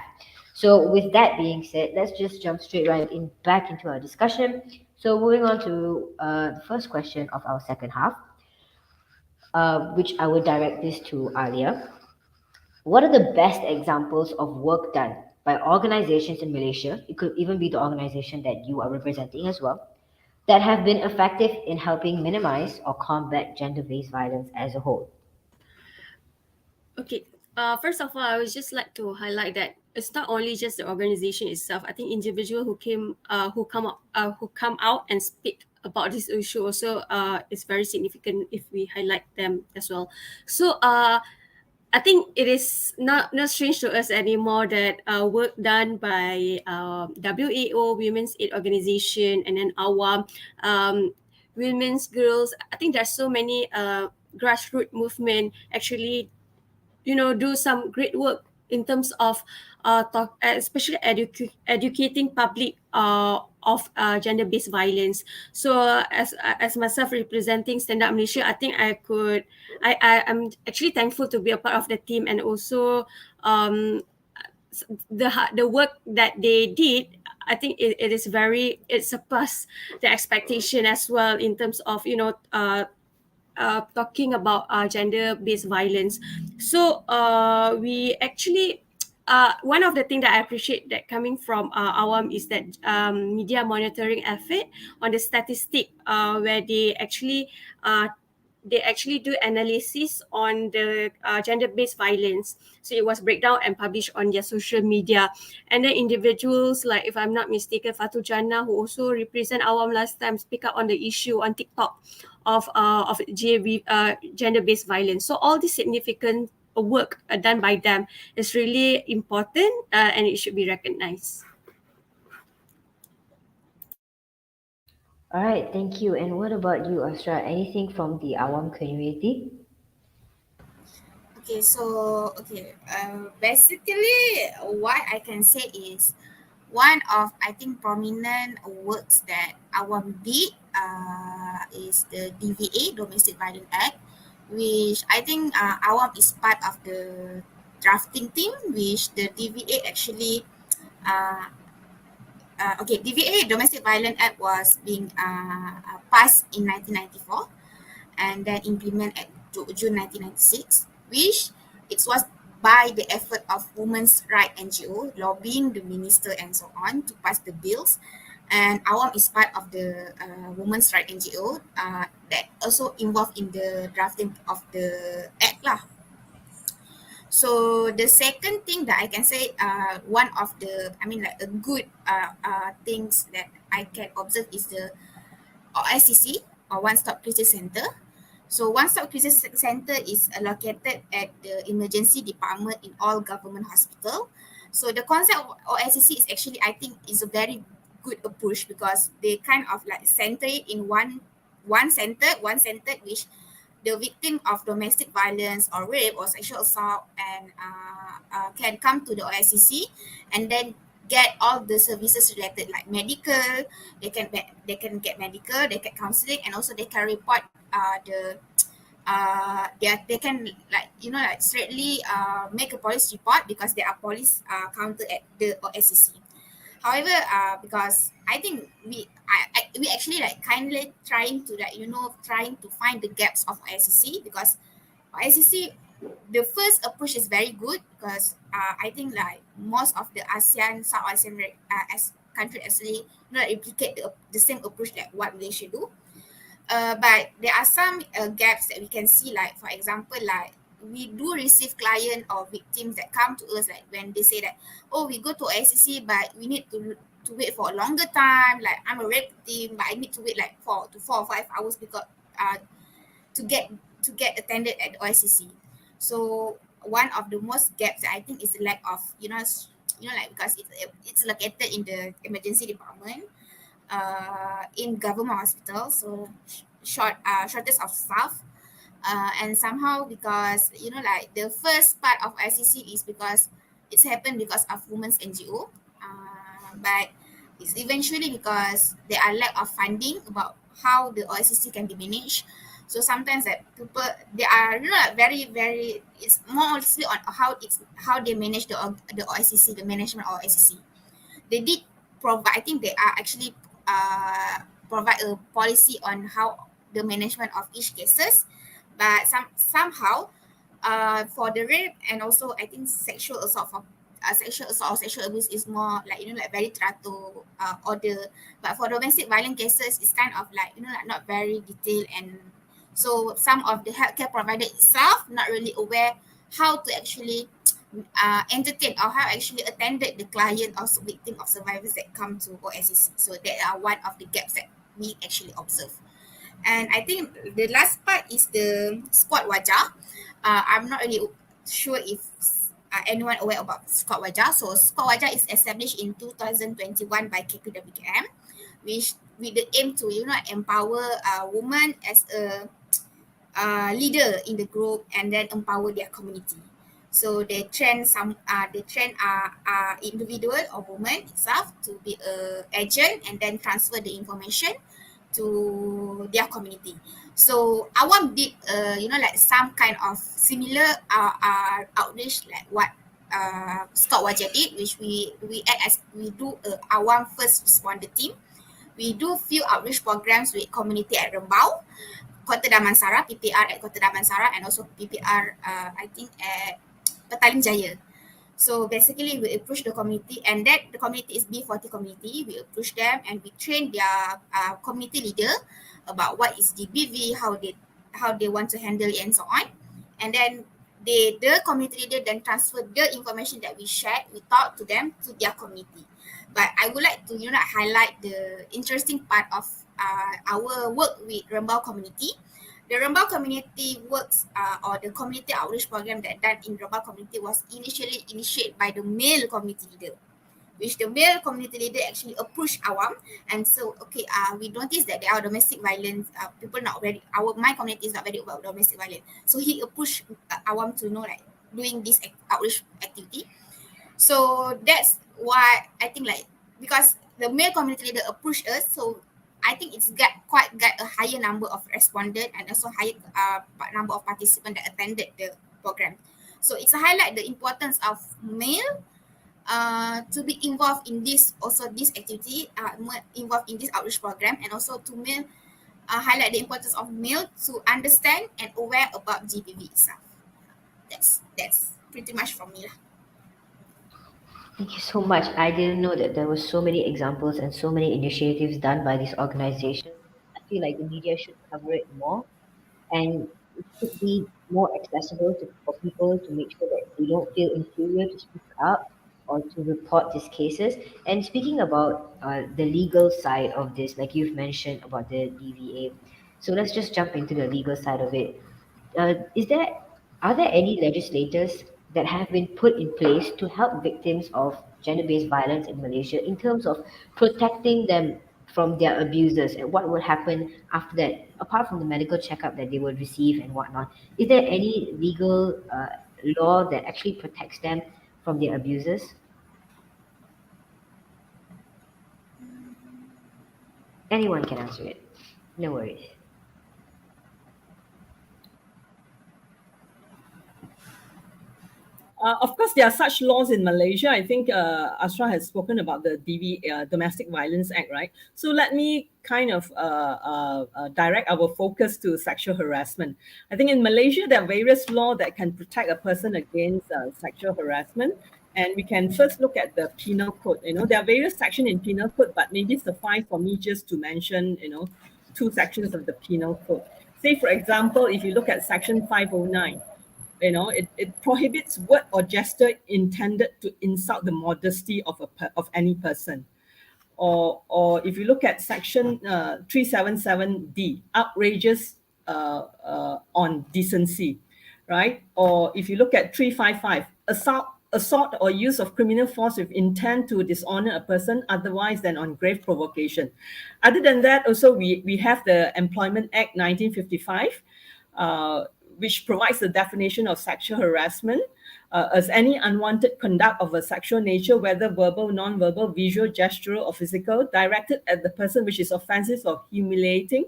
So, with that being said, let's just jump straight right in back into our discussion. So, moving on to the first question of our second half, which I would direct this to Alia. What are the best examples of work done by organizations in Malaysia? It could even be the organization that you are representing as well, that have been effective in helping minimize or combat gender based violence as a whole. Okay. First of all, I would just like to highlight that it's not only just the organization itself. I think individual who come out and speak about this issue also is very significant if we highlight them as well. So I think it is not strange to us anymore that work done by WAO, Women's Aid Organization, and then AWAM, women's girls. I think there's so many grassroots movement actually do some great work in terms of especially educating public of gender-based violence. So as myself representing Stand Up Malaysia, I think I am actually thankful to be a part of the team, and also um, the work that they did. I think it surpassed the expectation as well in terms of talking about gender-based violence. So we actually one of the things that I appreciate that coming from Awam is that media monitoring effort on the statistic where they actually do analysis on the gender-based violence. So it was breakdown and published on their social media. And then individuals like, if I'm not mistaken, Fatu Jannah, who also represent Awam last time, speak up on the issue on TikTok of gender-based violence. So all this significant work done by them is really important, and it should be recognized. All right, thank you. And what about you, Asra? Anything from the Awam community? Basically, what I can say is one of I think prominent works that Awam did is the DVA Domestic Violence Act, which I think Awam is part of the drafting team, which the DVA actually uh, DVA Domestic Violence Act was being passed in 1994 and then implemented at June 1996, which it was by the effort of women's right NGO lobbying the minister and so on to pass the bills. And Awam is part of the women's right NGO that also involved in the drafting of the act lah. So the second thing that I can say, one of the, I mean, like a good things that I can observe is the OSCC, or One Stop Crisis Center. So One Stop Crisis Center is located at the emergency department in all government hospital. So the concept of OSCC is actually, I think, is a very good approach because they kind of like center it in one center which the victim of domestic violence or rape or sexual assault and can come to the OSCC and then get all the services related like medical. They can get medical, they get counseling, and also they can report they can like straightly make a police report because there are police counter at the OSCC. However, because I think we actually like kindly trying to like trying to find the gaps of ICC, because ICC, the first approach is very good, because I think like most of the ASEAN, South ASEAN as country actually replicate the same approach that what Malaysia do. But there are some gaps that we can see, like for example, like we do receive client or victims that come to us, like when they say that, oh, we go to ICC but we need to wait for a longer time, like I'm a rape victim but I need to wait like 4 to 4 or 5 hours because uh, to get to get attended at the OICC. So one of the most gaps that I think is the lack of like because it's located in the emergency department in government hospitals, so shortage of staff, and somehow because like the first part of ICC is because it's happened because of women's NGO, but it's eventually because there are lack of funding about how the OICC can be managed. So sometimes that people they are like very it's mostly on how they manage the OICC, the management of OICC. They did provide, I think they are actually provide a policy on how the management of each cases, but somehow for the rape and also I think sexual assault or sexual abuse is more like like very teratur order, but for domestic violence cases it's kind of like like not very detailed, and so some of the healthcare provider itself not really aware how to actually entertain or how actually attended the client or victim of survivors that come to OSCC. So that are one of the gaps that we actually observe. And I think the last part is the squad wajah. I'm not really sure if anyone aware about squad wajah. So squad wajah is established in 2021 by KPWKM, which with the aim to empower women as a leader in the group and then empower their community. So they train individual or woman itself to be a agent and then transfer the information to their community. So Awam did like some kind of similar outreach like what Scott Wajah did, which we act as we do a Awam first responder team. We do few outreach programs with community at Rembau, Kota Damansara, PPR at Kota Damansara, and also PPR, I think at Petaling Jaya. So basically, we approach the community, and that the community is B40 community. We approach them and we train their community leader about what is DBV, how they want to handle it, and so on. And then the community leader then transfer the information that we shared, we taught to them to their community. But I would like to highlight the interesting part of our work with Rembau community. The Rembau community works or the community outreach program that done in Rembau community was initially initiated by the male community leader, which the male community leader actually approached Awam and so okay, we noticed that there are domestic violence, people not very my community is not very about domestic violence, so he approached Awam to like doing this outreach activity. So that's why I think like because the male community leader approached us, so I think it's got a higher number of respondents and also higher number of participants that attended the program. So it's a highlight the importance of male to be involved in this activity, involved in this outreach program, and also to male highlight the importance of male to understand and aware about GBV itself. That's pretty much from me lah. Thank you so much. I didn't know that there were so many examples and so many initiatives done by this organization. I feel like the media should cover it more, and it should be more accessible for people to make sure that they don't feel inferior to speak up or to report these cases. And speaking about the legal side of this, like you've mentioned about the DVA, so let's just jump into the legal side of it. Is there Are there any legislators that have been put in place to help victims of gender-based violence in Malaysia in terms of protecting them from their abusers, and what will happen after that, apart from the medical checkup that they will receive and whatnot? Is there any legal law that actually protects them from their abusers? Anyone can answer it. No worries. Of course, there are such laws in Malaysia. I think Asra has spoken about the Domestic Violence Act, right? So let me kind of direct our focus to sexual harassment. I think in Malaysia, there are various laws that can protect a person against sexual harassment. And we can first look at the penal code. There are various sections in penal code, but maybe suffice for me just to mention, two sections of the penal code. Say, for example, if you look at section 509, it prohibits word or gesture intended to insult the modesty of any person. Or if you look at section 377D, outrageous on decency, right? Or if you look at 355, assault or use of criminal force with intent to dishonor a person otherwise than on grave provocation. Other than that, also we have the Employment Act 1955, which provides the definition of sexual harassment as any unwanted conduct of a sexual nature, whether verbal, non-verbal, visual, gestural, or physical, directed at the person which is offensive or humiliating,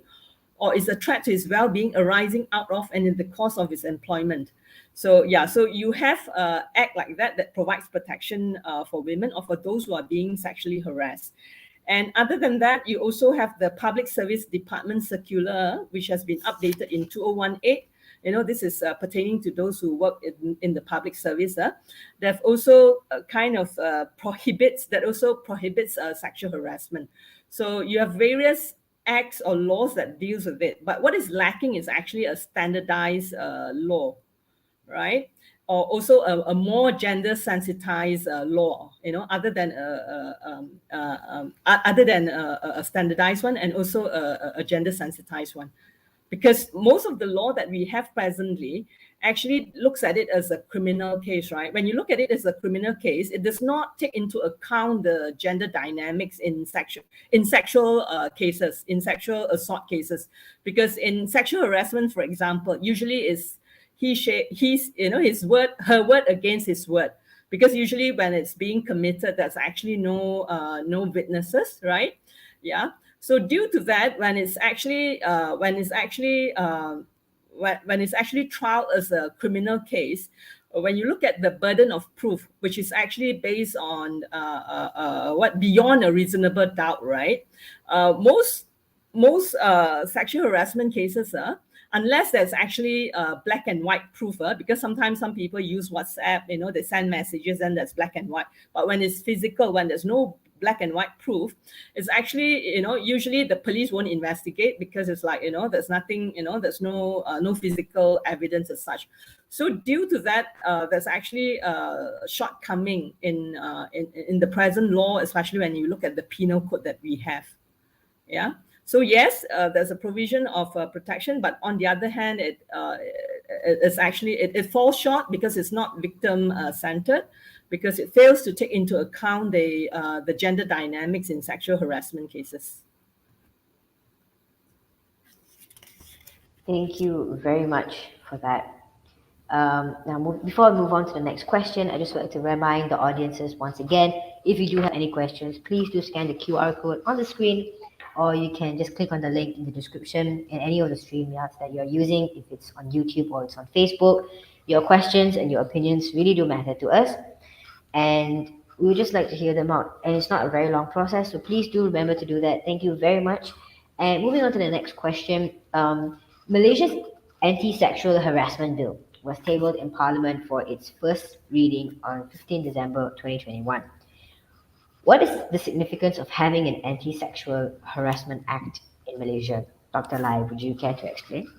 or is a threat to his well-being arising out of and in the course of his employment. So you have an act like that provides protection for women or for those who are being sexually harassed. And other than that, you also have the Public Service Department Circular, which has been updated in 2018. This is pertaining to those who work in the public service. They've also prohibits sexual harassment. So you have various acts or laws that deals with it. But what is lacking is actually a standardized law, right? Or also a more gender sensitized law, other than a standardized one, and also a gender sensitized one. Because most of the law that we have presently actually looks at it as a criminal case, right? When you look at it as a criminal case, it does not take into account the gender dynamics in sexual cases, in sexual assault cases. Because in sexual harassment, for example, usually is her word against his word. Because usually when it's being committed, there's actually no witnesses, right? Yeah. So due to that, when it's actually trialed as a criminal case, when you look at the burden of proof, which is actually based on what beyond a reasonable doubt, right? Most sexual harassment cases, unless there's actually black and white proof, because sometimes some people use WhatsApp, they send messages and that's black and white. But when it's physical, when there's no black and white proof, it's actually, usually the police won't investigate because it's like, there's nothing, there's no physical evidence as such. So due to that, there's actually a shortcoming in the present law, especially when you look at the penal code that we have. Yeah. So yes, there's a provision of protection, but on the other hand, it falls short because it's not victim centered, because it fails to take into account the gender dynamics in sexual harassment cases. Thank you very much for that. Now, before I move on to the next question, I just like to remind the audiences once again, if you do have any questions, please do scan the QR code on the screen, or you can just click on the link in the description in any of the StreamYards that you're using, if it's on YouTube or it's on Facebook. Your questions and your opinions really do matter to us, and we would just like to hear them out. And it's not a very long process, so please do remember to do that. Thank you very much. And moving on to the next question, Malaysia's anti-sexual harassment bill was tabled in Parliament for its first reading on 15 December 2021. What is the significance of having an anti-sexual harassment act in Malaysia? Dr. Lai, would you care to explain?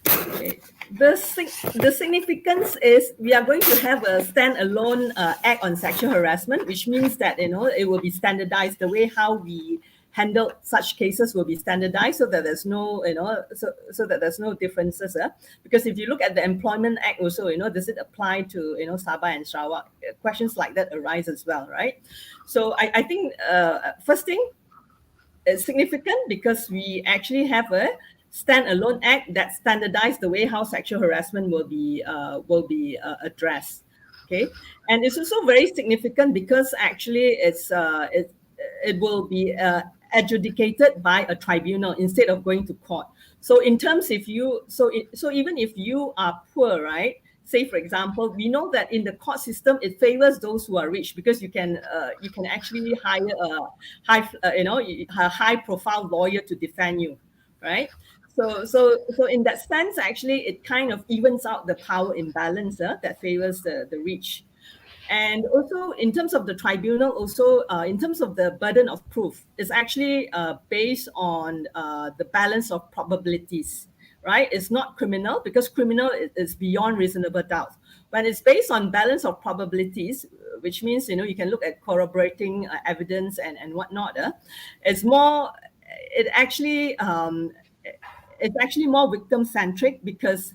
Okay. The significance is we are going to have a standalone act on sexual harassment, which means that it will be standardized. The way how we handle such cases will be standardized, so that there's no so that there's no differences. Because if you look at the Employment Act also, does it apply to Sabah and Sarawak? Questions like that arise as well, right? So I think first thing, it's significant because we actually have a standalone act that standardized the way how sexual harassment will be addressed. Okay, and it's also very significant because actually it will be adjudicated by a tribunal instead of going to court. So in terms, even if you are poor, right? say, for example, we know that in the court system, it favors those who are rich because you can actually hire a high profile lawyer to defend you, right? So in that sense, actually, it kind of evens out the power imbalance that favors the rich. And also in terms of the tribunal, also in terms of the burden of proof, it's actually based on the balance of probabilities, right? It's not criminal because criminal is beyond reasonable doubt. When it's based on balance of probabilities, which means, you can look at corroborating evidence and whatnot, it's more, it actually, it's actually more victim centric because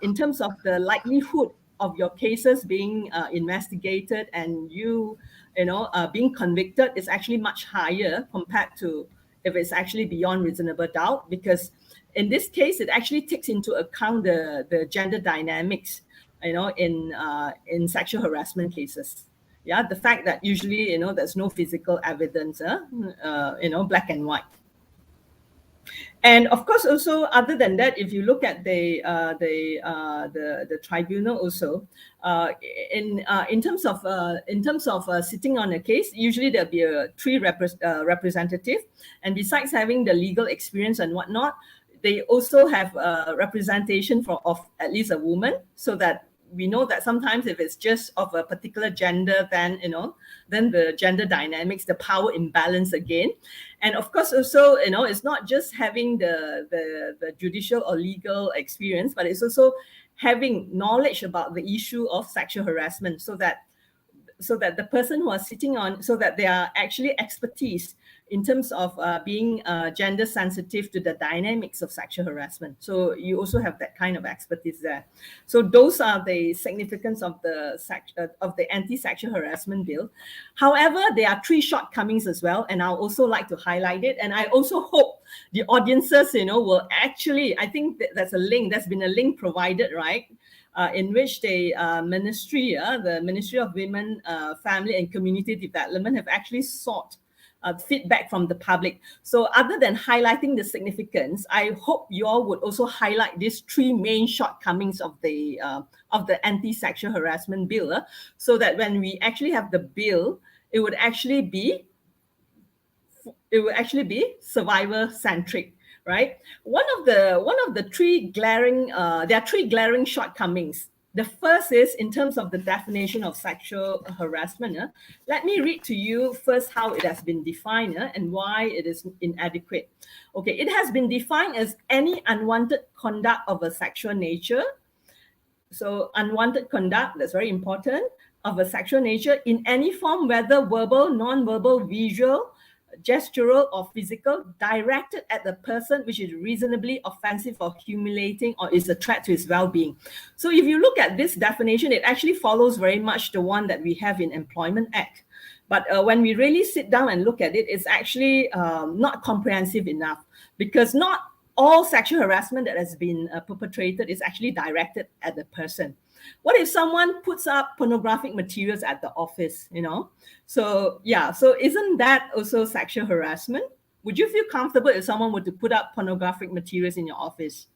in terms of the likelihood of your cases being investigated and being convicted is actually much higher compared to if it's actually beyond reasonable doubt, because in this case it actually takes into account the gender dynamics in sexual harassment cases. Yeah, the fact that usually there's no physical evidence, black and white. And of course, also other than that, if you look at the tribunal, also in terms of sitting on a case, usually there'll be three representative, and besides having the legal experience and whatnot, they also have representation of at least a woman, so that we know that sometimes if it's just of a particular gender, then the gender dynamics, the power imbalance again. And of course also it's not just having the judicial or legal experience, but it's also having knowledge about the issue of sexual harassment, so that the person who are sitting on, so that they are actually expertise in terms of being gender sensitive to the dynamics of sexual harassment. So you also have that kind of expertise there. So those are the significance of the anti-sexual harassment bill. However, there are three shortcomings as well, and I'll also like to highlight it. And I also hope the audiences, will actually, I think that's been a link provided, right? In which the Ministry of Women, Family and Community Development have actually sought feedback from the public. So other than highlighting the significance, I hope you all would also highlight these three main shortcomings of the anti-sexual harassment bill, so that when we actually have the bill, it would actually be survivor centric. Right. One of the three glaring there are three glaring shortcomings. The first is in terms of the definition of sexual harassment. Let me read to you first how it has been defined and why it is inadequate. Okay, it has been defined as any unwanted conduct of a sexual nature. So unwanted conduct, that's very important, of a sexual nature in any form, whether verbal, non-verbal, visual, gestural or physical, directed at the person which is reasonably offensive or humiliating or is a threat to his well-being. So if you look at this definition, it actually follows very much the one that we have in Employment Act. But when we really sit down and look at it, it's actually not comprehensive enough, because not all sexual harassment that has been perpetrated is actually directed at the person. What if someone puts up pornographic materials at the office, So isn't that also sexual harassment? Would you feel comfortable if someone were to put up pornographic materials in your office?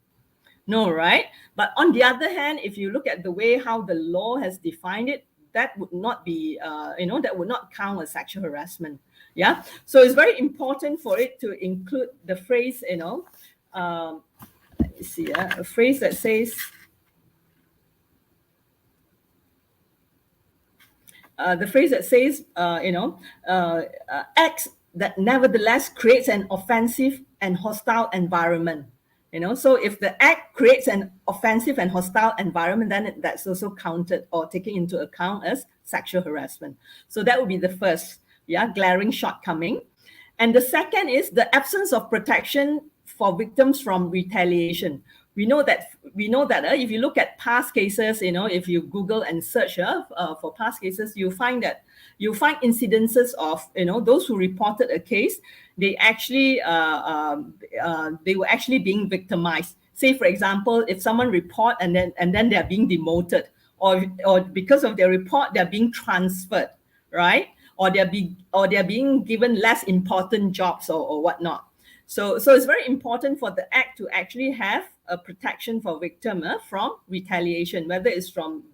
No, right? But on the other hand, if you look at the way how the law has defined it, that would not be, that would not count as sexual harassment. Yeah. So it's very important for it to include the phrase, let me see, a phrase that says, acts that nevertheless creates an offensive and hostile environment. So if the act creates an offensive and hostile environment, then that's also counted or taken into account as sexual harassment. So that would be the first, glaring shortcoming. And the second is the absence of protection for victims from retaliation. We know that if you look at past cases, if you Google and search for past cases, you find incidences of those who reported a case, they were actually being victimized. Say, for example, if someone report and then they're being demoted, or because of their report they're being transferred, right? Or they're being given less important jobs or whatnot. So it's very important for the act to actually have a protection for victim from retaliation, whether it's from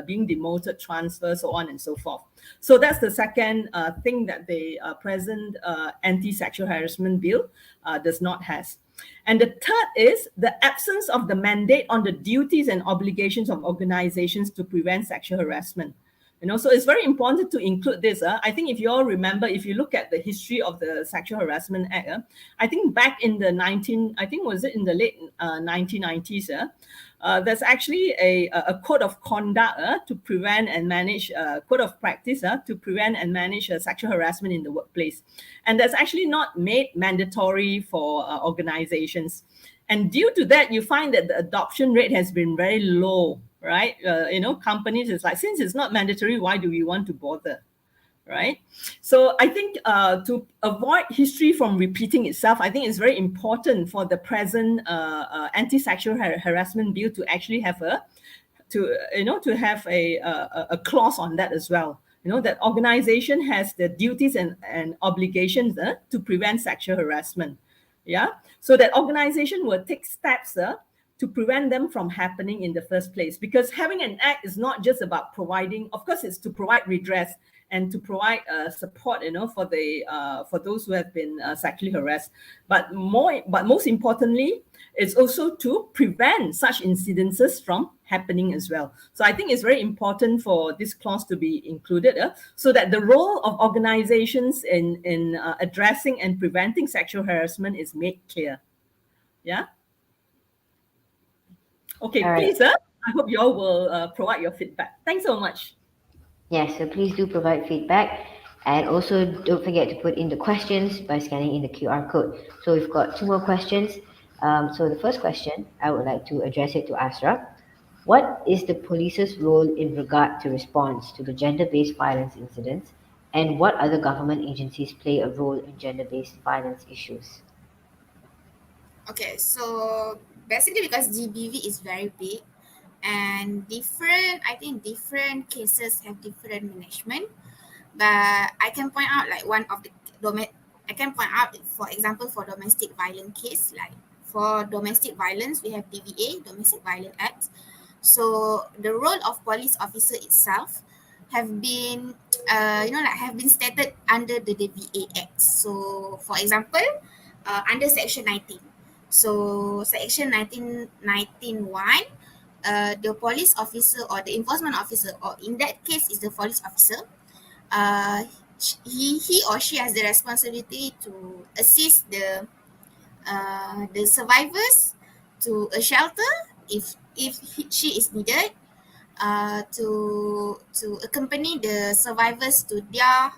being demoted, transfer, so on and so forth. So that's the second thing that the present anti-sexual harassment bill does not have. And the third is the absence of the mandate on the duties and obligations of organizations to prevent sexual harassment. So it's very important to include this. I think if you all remember, if you look at the history of the Sexual Harassment Act, I think back in the was it in the late 1990s, there's actually a code of conduct to prevent and manage, code of practice to prevent and manage sexual harassment in the workplace. And that's actually not made mandatory for organizations. And due to that, you find that the adoption rate has been very low, right? Companies is like, since it's not mandatory, why do we want to bother, right? So I think to avoid history from repeating itself, I think it's very important for the present anti-sexual harassment bill to actually have a clause on that as well. That organization has the duties and obligations to prevent sexual harassment. Yeah, so that organization will take steps to prevent them from happening in the first place. Because having an act is not just about providing, of course, it's to provide redress and to provide support, for those who have been sexually harassed. But most importantly, it's also to prevent such incidences from happening as well. So I think it's very important for this clause to be included, so that the role of organizations in addressing and preventing sexual harassment is made clear. Yeah. Okay, All right. please, I hope you all will provide your feedback. Thanks so much. Yes, so please do provide feedback. And also don't forget to put in the questions by scanning in the QR code. So we've got two more questions. So the first question, I would like to address it to Asra. What is the police's role in regard to response to the gender-based violence incidents? And what other government agencies play a role in gender-based violence issues? Okay, so basically because GBV is very big and I think different cases have different management. But I can point out like for example, for domestic violence case, like for domestic violence, we have DVA, Domestic Violence Act. So the role of police officer itself have been, have been stated under the DVA Act. So for example, under Section 19. So Section 19.1, the police officer or the enforcement officer, or in that case is the police officer, he or she has the responsibility to assist the survivors to a shelter if she is needed, to accompany the survivors to their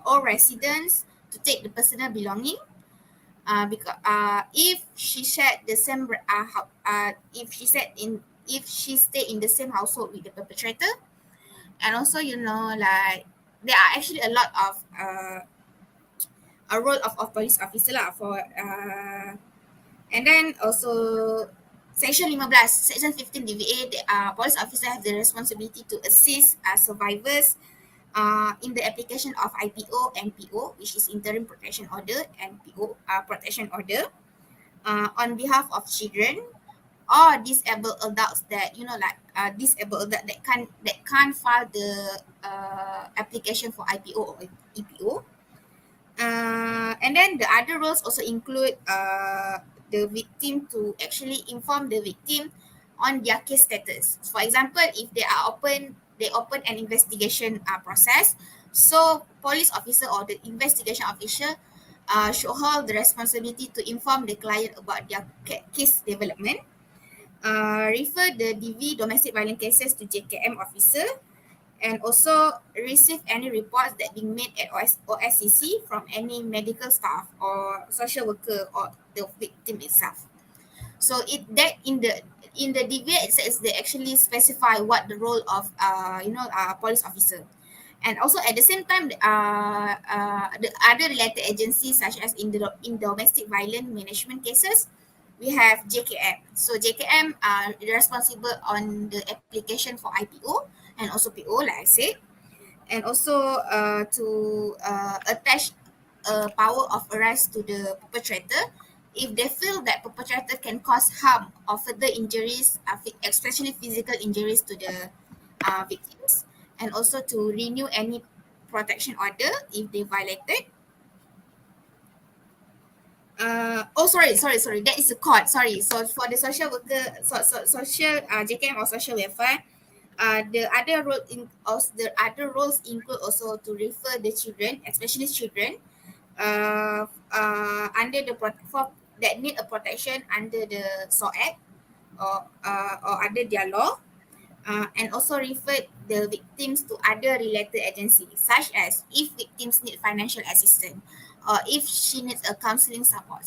or residence to take the personal belonging. Because if she shared the same if she stay in the same household with the perpetrator, and also like there are actually a lot of a role of police officer lah for and then also Section 15, Section 15 DVA, the police officer have the responsibility to assist survivors in the application of IPO and PO, which is interim protection order, and PO protection order, on behalf of children or disabled adults that disabled adult that can't file the application for IPO or EPO. And then the other roles also include the victim to actually inform the victim on their case status. For example, if they open an investigation process, so police officer or the investigation officer should hold the responsibility to inform the client about their case development, refer the DV domestic violence cases to JKM officer, and also receive any reports that being made at OSCC from any medical staff or social worker or the victim itself. So in the DVA it says they actually specify what the role of police officer. And also at the same time, the other related agencies such as in domestic violence management cases, we have JKM. So JKM are responsible on the application for IPO and also PO, like I said, and also to attach a power of arrest to the perpetrator if they feel that perpetrator can cause harm or further injuries, especially physical injuries to the victims, and also to renew any protection order if they violated. Sorry. That is the court. Sorry. So for the social worker, social JKM or social welfare, the other role in also the other roles include also to refer the children, especially children, under the for that need a protection under the SAW Act or under their law, and also refer the victims to other related agencies, such as if victims need financial assistance or if she needs a counseling support.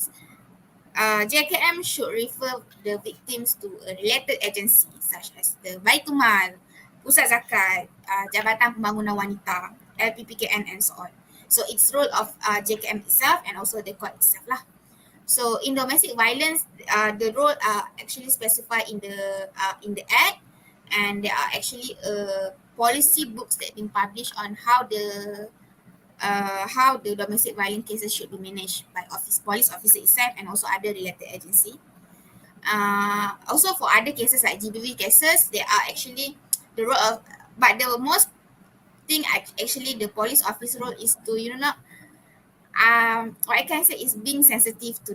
JKM should refer the victims to a related agency such as the Baitumal, Pusat Zakat, Jabatan Pembangunan Wanita, LPPKN, and so on. So it's role of JKM itself and also the court itself lah. So in domestic violence, the role are actually specified in the act, and there are actually policy books that have been published on how the domestic violence cases should be managed by police officer itself and also other related agency. Also for other cases like GBV cases, there are actually the role of, but the most thing actually the police officer role is to what I can say is being sensitive to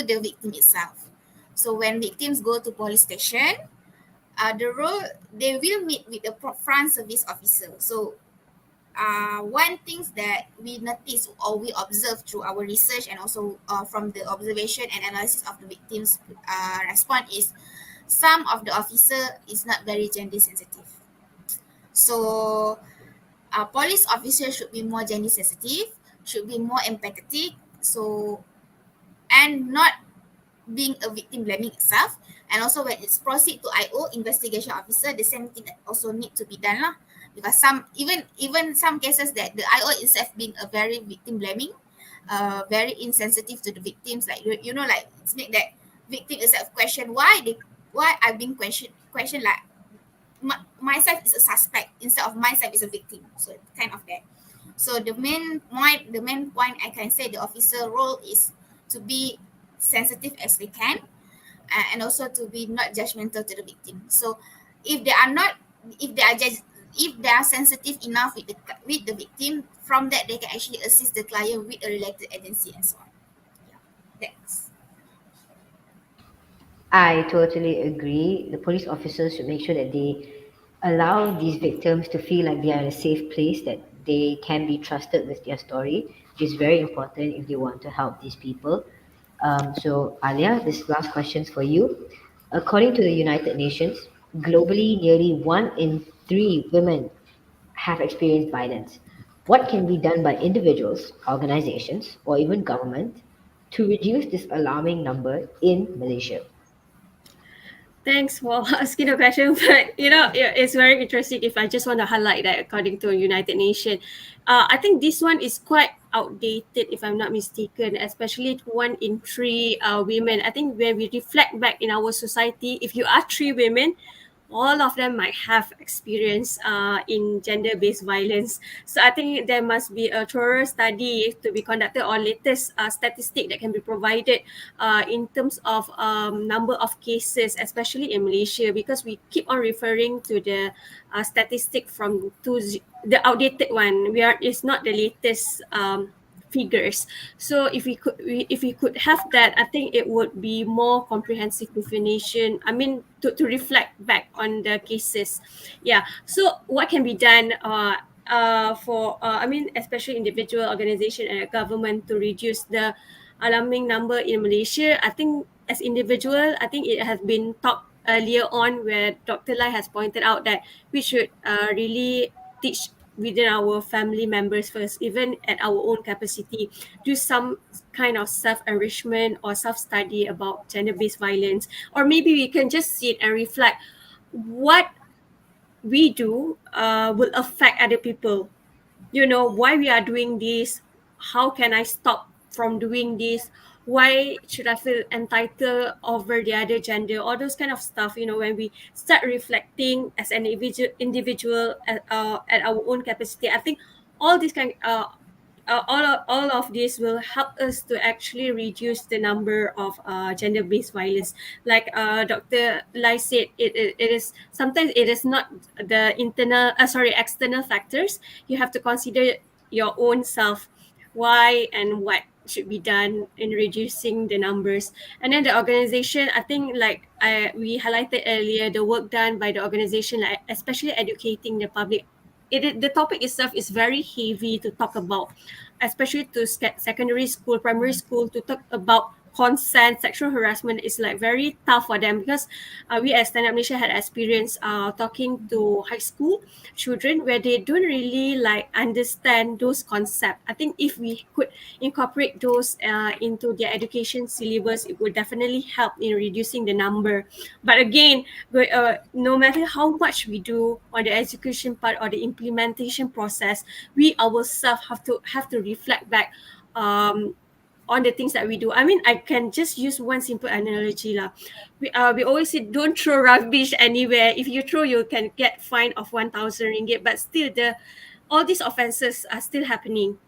the victim itself. So when victims go to police station, the role they will meet with the front service officer. So one things that we notice or we observe through our research and also from the observation and analysis of the victims' response is some of the officer is not very gender sensitive. So police officers should be more gender sensitive, should be more empathetic, so and not being a victim blaming itself. And also when it's proceed to IO investigation officer, the same thing that also need to be done lah. Because some even some cases that the IO itself being a very victim blaming, very insensitive to the victims, like like it's make that victim itself question why I've been questioned like myself is a suspect instead of myself is a victim. So kind of that. So the main point I can say the officer role is to be sensitive as they can, and also to be not judgmental to the victim. So if they are not, if they are just, if they are sensitive enough with the victim, from that they can actually assist the client with a related agency and so on. Yeah, that's. I totally agree. The police officers should make sure that they allow these victims to feel like they are in a safe place, that they can be trusted with their story, which is very important if they want to help these people. So, Alia, this last question is for you. According to the United Nations, globally, nearly 1 in 3 women have experienced violence. What can be done by individuals, organizations, or even government to reduce this alarming number in Malaysia? Thanks for asking the question, but it's very interesting. If I just want to highlight that, according to United Nations, I think this one is quite outdated, if I'm not mistaken. Especially to 1 in 3 women. I think when we reflect back in our society, if you are 3 women, all of them might have experience in gender-based violence. So I think there must be a thorough study to be conducted or latest statistic that can be provided in terms of number of cases, especially in Malaysia, because we keep on referring to the statistic from the outdated one. It's not the latest figures. So if we could have that, I think it would be more comprehensive definition. I mean, to reflect back on the cases. Yeah. So what can be done for I mean, especially individual organization and government to reduce the alarming number in Malaysia? I think as individual, I think it has been talked earlier on where Dr. Lai has pointed out that we should really teach within our family members first, even at our own capacity, do some kind of self-enrichment or self-study about gender-based violence. Or maybe we can just sit and reflect what we do will affect other people. Why we are doing this, how can I stop from doing this, why should I feel entitled over the other gender, all those kind of stuff. When we start reflecting as an individual at our own capacity, I think all these kind all of this will help us to actually reduce the number of gender-based violence. Like Dr. Lai said, it is sometimes it is not the external factors. You have to consider your own self, why and what should be done in reducing the numbers. And then the organization, I think, like we highlighted earlier, the work done by the organization, like especially educating the public. The topic itself is very heavy to talk about, especially to secondary school, primary school, to talk about consent, sexual harassment is like very tough for them, because we as Stand Up Malaysia had experience talking to high school children where they don't really like understand those concepts. I think if we could incorporate those into their education syllabus, it would definitely help in reducing the number. But again, no matter how much we do on the execution part or the implementation process, we ourselves have to reflect back on the things that we do. I mean, I can just use one simple analogy lah. We always say don't throw rubbish anywhere. If you throw, you can get fine of 1,000 ringgit. But still, all these offences are still happening.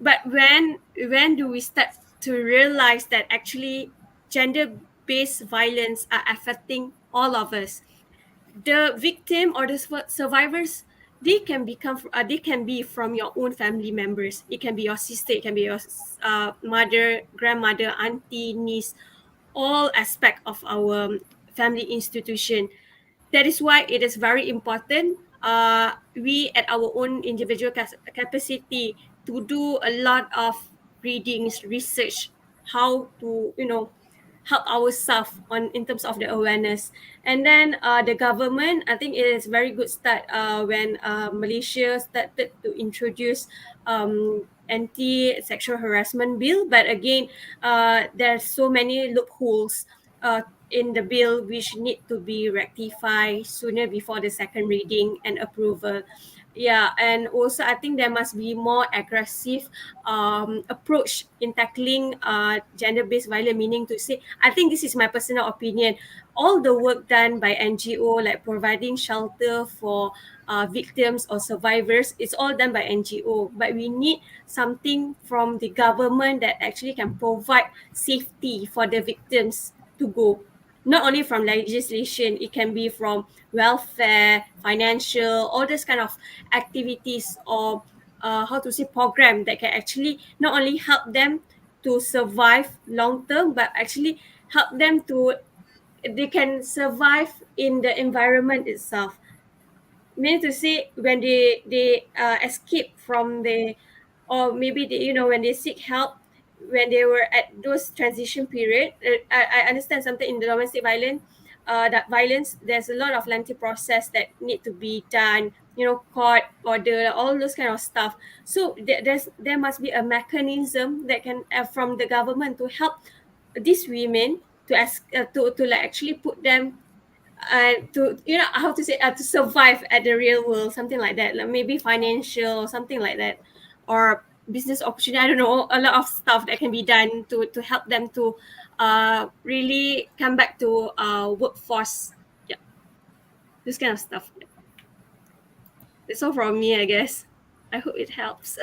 But when do we start to realize that actually gender-based violence are affecting all of us? The victim or the survivors, they can be from your own family members. It can be your sister, it can be your mother, grandmother, auntie, niece, all aspect of our family institution. That is why it is very important, we at our own individual capacity, to do a lot of readings, research, how to help ourselves on in terms of the awareness. And then the government, I think it is very good start when Malaysia started to introduce anti-sexual harassment bill. But again, there's so many loopholes in the bill which need to be rectified sooner before the second reading and approval. Yeah, and also I think there must be more aggressive approach in tackling gender-based violence. Meaning to say, I think this is my personal opinion. All the work done by NGO, like providing shelter for victims or survivors, it's all done by NGO. But we need something from the government that actually can provide safety for the victims to go. Not only from legislation, it can be from welfare, financial, all this kind of activities, or how to say, program that can actually not only help them to survive long term, but actually help them to, they can survive in the environment itself. Meaning to say, when they escape from the, or maybe they, when they seek help, when they were at those transition period, I understand something in the domestic violence, that violence, there's a lot of lengthy process that need to be done, court order, all those kind of stuff. So there must be a mechanism that can, from the government, to help these women to ask, to like actually put them to, how to say, to survive at the real world, something like that, like maybe financial or something like that, or business opportunity. I don't know, a lot of stuff that can be done to help them to really come back to workforce. Yeah, this kind of stuff. That's all from me, I guess. I hope it helps.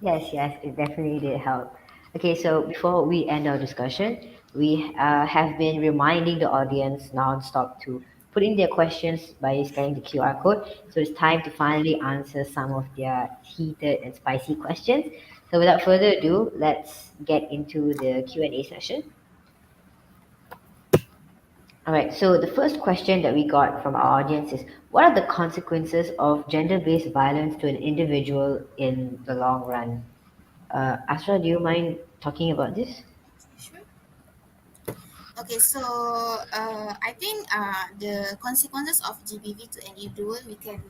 Yes, yes, it definitely did help. Okay, so before we end our discussion, we have been reminding the audience non-stop to put in their questions by scanning the QR code. So it's time to finally answer some of their heated and spicy questions. So without further ado, let's get into the Q&A session. All right, so the first question that we got from our audience is, what are the consequences of gender-based violence to an individual in the long run? Asra, do you mind talking about this? Sure. Okay, so I think the consequences of GBV to an individual, we can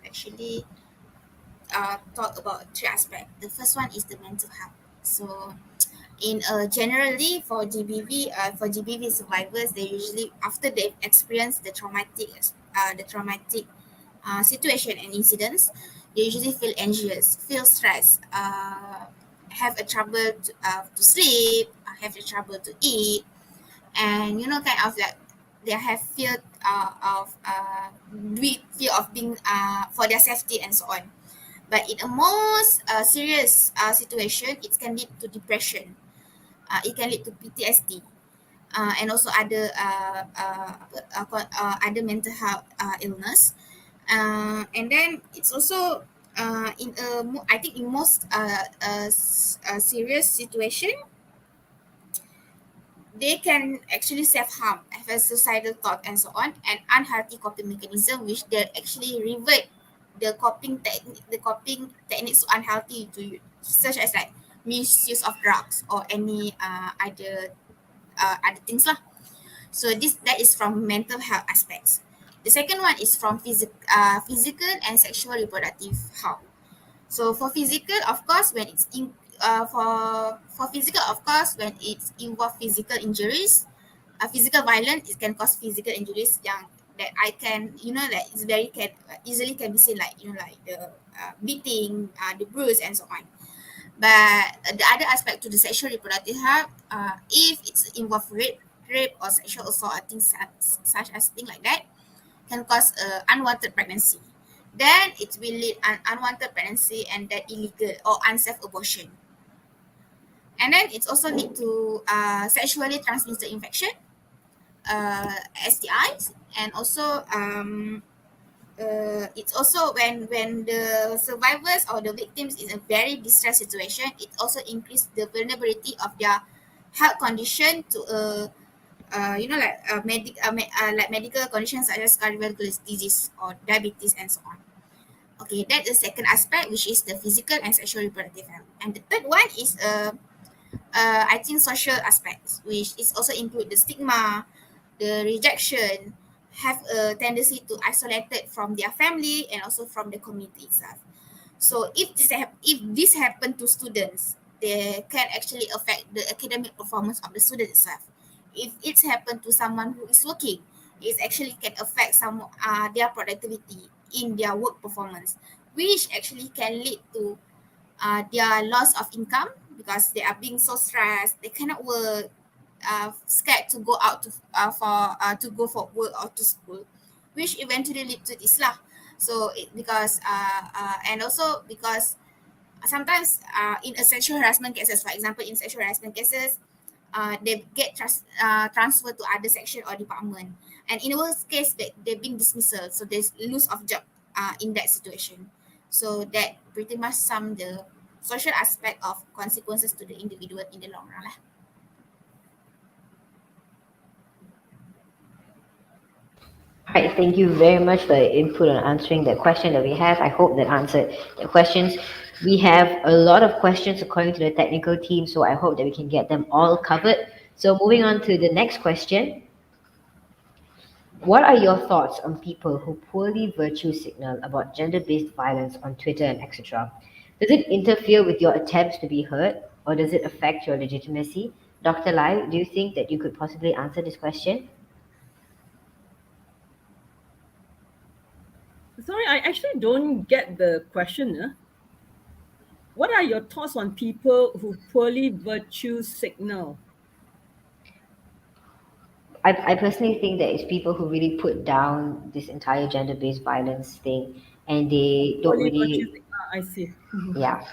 actually talk about three aspects. The first one is the mental health. So, in generally for GBV survivors, they usually, after they've experienced the traumatic situation and incidents, they usually feel anxious, feel stressed, have a trouble to sleep, have a trouble to eat, and kind of like they have fear of being for their safety and so on. But in a most serious situation, it can lead to depression. It can lead to PTSD, and also other other mental health illness. And then it's also in I think in most serious situation, they can actually self-harm, have a suicidal thought and so on, and unhealthy coping mechanism, which they actually revert the coping techniques to unhealthy to such as like misuse of drugs or any other things lah. So that is from mental health aspects. The second one is from physical and sexual reproductive health. So for physical, of course, when it's in for physical, of course, when it's involve physical injuries, physical violence, it can cause physical injuries yang that I can, like it's very can easily can be seen, like like the beating, the bruise and so on. But the other aspect to the sexual reproductive health, if it's involve rape or sexual assault, or things such as thing like that, can cause unwanted pregnancy. Then it will lead an unwanted pregnancy and that illegal or unsafe abortion. And then it's also lead to sexually transmitted infection, STIs, and also it's also when the survivors or the victims is a very distressed situation, it also increase the vulnerability of their health condition to like medical conditions such as cardiovascular disease or diabetes and so on. Okay, that's the second aspect, which is the physical and sexual reproductive health. And the third one is I think social aspects, which is also include the stigma, the rejection, have a tendency to isolate it from their family and also from the community itself. So if this happen to students, they can actually affect the academic performance of the student itself. If it's happened to someone who is working, it actually can affect their productivity in their work performance, which actually can lead to their loss of income because they are being so stressed, they cannot work, scared to go out to go for work or to school, which eventually lead to this lah. So because and also because sometimes in a sexual harassment cases, for example, in sexual harassment cases, they get transferred to other section or department, and in the worst case they're being dismissed, so there's lose of job in that situation. So that pretty much sum the social aspect of consequences to the individual in the long run lah. All right, thank you very much for your input on answering the question that we have. I hope that answered the questions. We have a lot of questions according to the technical team, so I hope that we can get them all covered. So moving on to the next question. What are your thoughts on people who poorly virtue signal about gender-based violence on Twitter and etc.? Does it interfere with your attempts to be heard, or does it affect your legitimacy? Dr. Lai, do you think that you could possibly answer this question? Sorry, I actually don't get the question. What are your thoughts on people who poorly virtue signal? I personally think that it's people who really put down this entire gender-based violence thing, and they don't Poorly virtue really, signal, I see. yeah.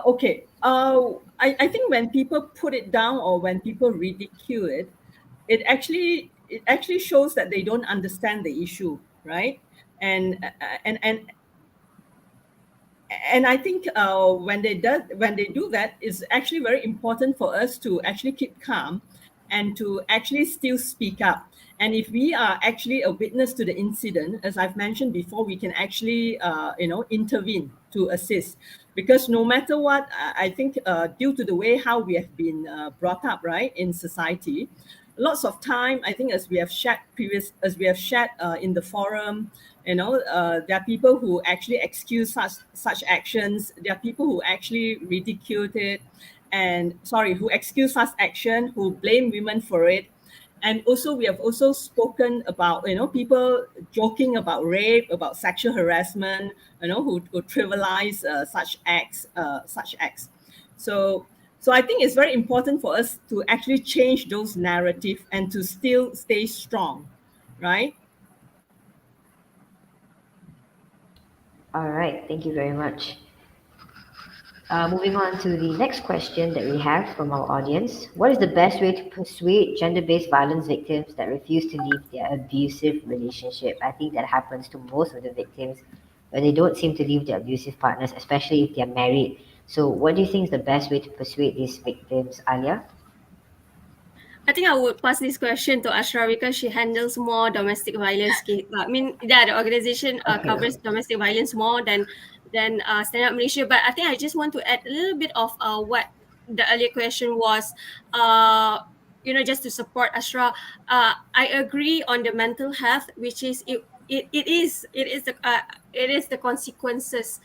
Okay. I think when people put it down or when people ridicule it, it actually shows that they don't understand the issue, right? And and and and I think when they do that, it's actually very important for us to actually keep calm and to actually still speak up. And if we are actually a witness to the incident, as I've mentioned before, we can actually intervene to assist. Because no matter what, I think due to the way how we have been brought up, right, in society, lots of time, I think, as we have shared in the forum, there are people who actually excuse such actions. There are people who actually ridicule it, and who excuse such action, who blame women for it. And also, we have also spoken about people joking about rape, about sexual harassment, who trivialize such acts. So I think it's very important for us to actually change those narrative and to still stay strong, right? All right, thank you very much. Moving on to the next question that we have from our audience. What is the best way to persuade gender based violence victims that refuse to leave their abusive relationship? I think that happens to most of the victims where they don't seem to leave their abusive partners, especially if they're married. So, what do you think is the best way to persuade these victims, Alia? I think I would pass this question to Ashra because she handles more domestic violence case. I mean, yeah, the organization Okay. covers domestic violence more than Stand Up Malaysia. But I think I just want to add a little bit of what the earlier question was. Just to support Ashra, I agree on the mental health, which is it is the consequences.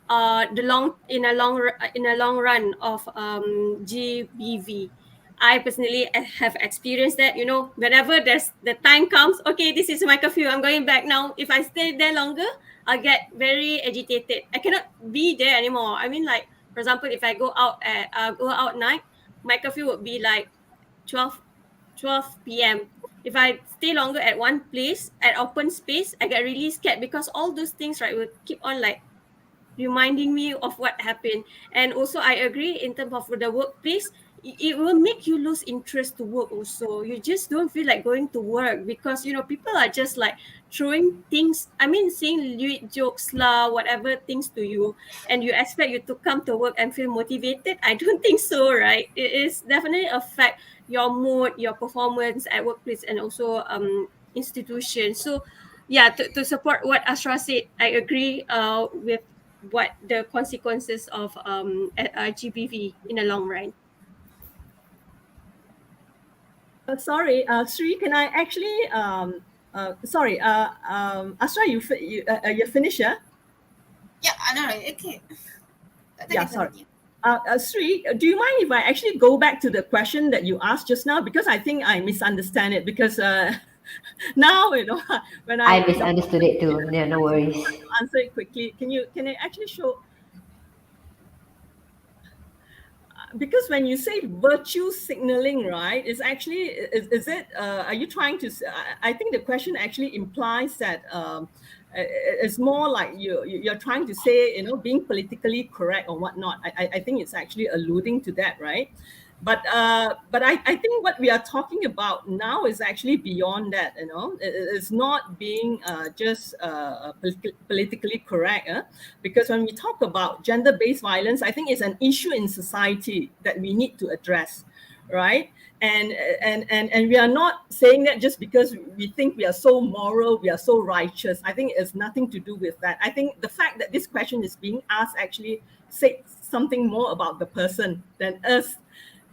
In a long run of GBV. I personally have experienced that, whenever there's the time comes, okay, this is my curfew, I'm going back now. If I stay there longer, I'll get very agitated. I cannot be there anymore. I mean, like, for example, if I go out night, my curfew would be like 12, 12 p.m. If I stay longer at one place, at open space, I get really scared because all those things, right, will keep on like reminding me of what happened. And also, I agree in terms of the workplace, it will make you lose interest to work also. You just don't feel like going to work because, people are just like throwing things, I mean, saying jokes lah, whatever things to you, and you expect you to come to work and feel motivated. I don't think so, right? It is definitely affect your mood, your performance at workplace, and also institution. So yeah, to support what Ashra said, I agree with what the consequences of GBV in the long run. Sorry, Sri, can I actually, sorry, Asra, you finished, yeah? Yeah, no, okay. Yeah, sorry. Sri, do you mind if I actually go back to the question that you asked just now? Because I think I misunderstand it. Because now, when I misunderstood it too. Yeah, no worries. answer it quickly, can I actually show? Because when you say virtue signaling, right, it's actually, is it, are you trying to, I think the question actually implies that it's more like you're trying to say, being politically correct or whatnot. I think it's actually alluding to that, right? But I think what we are talking about now is actually beyond that. It's not being just politically correct, because when we talk about gender-based violence, I think it's an issue in society that we need to address, right? And we are not saying that just because we think we are so moral, we are so righteous. I think it's nothing to do with that. I think the fact that this question is being asked actually says something more about the person than us.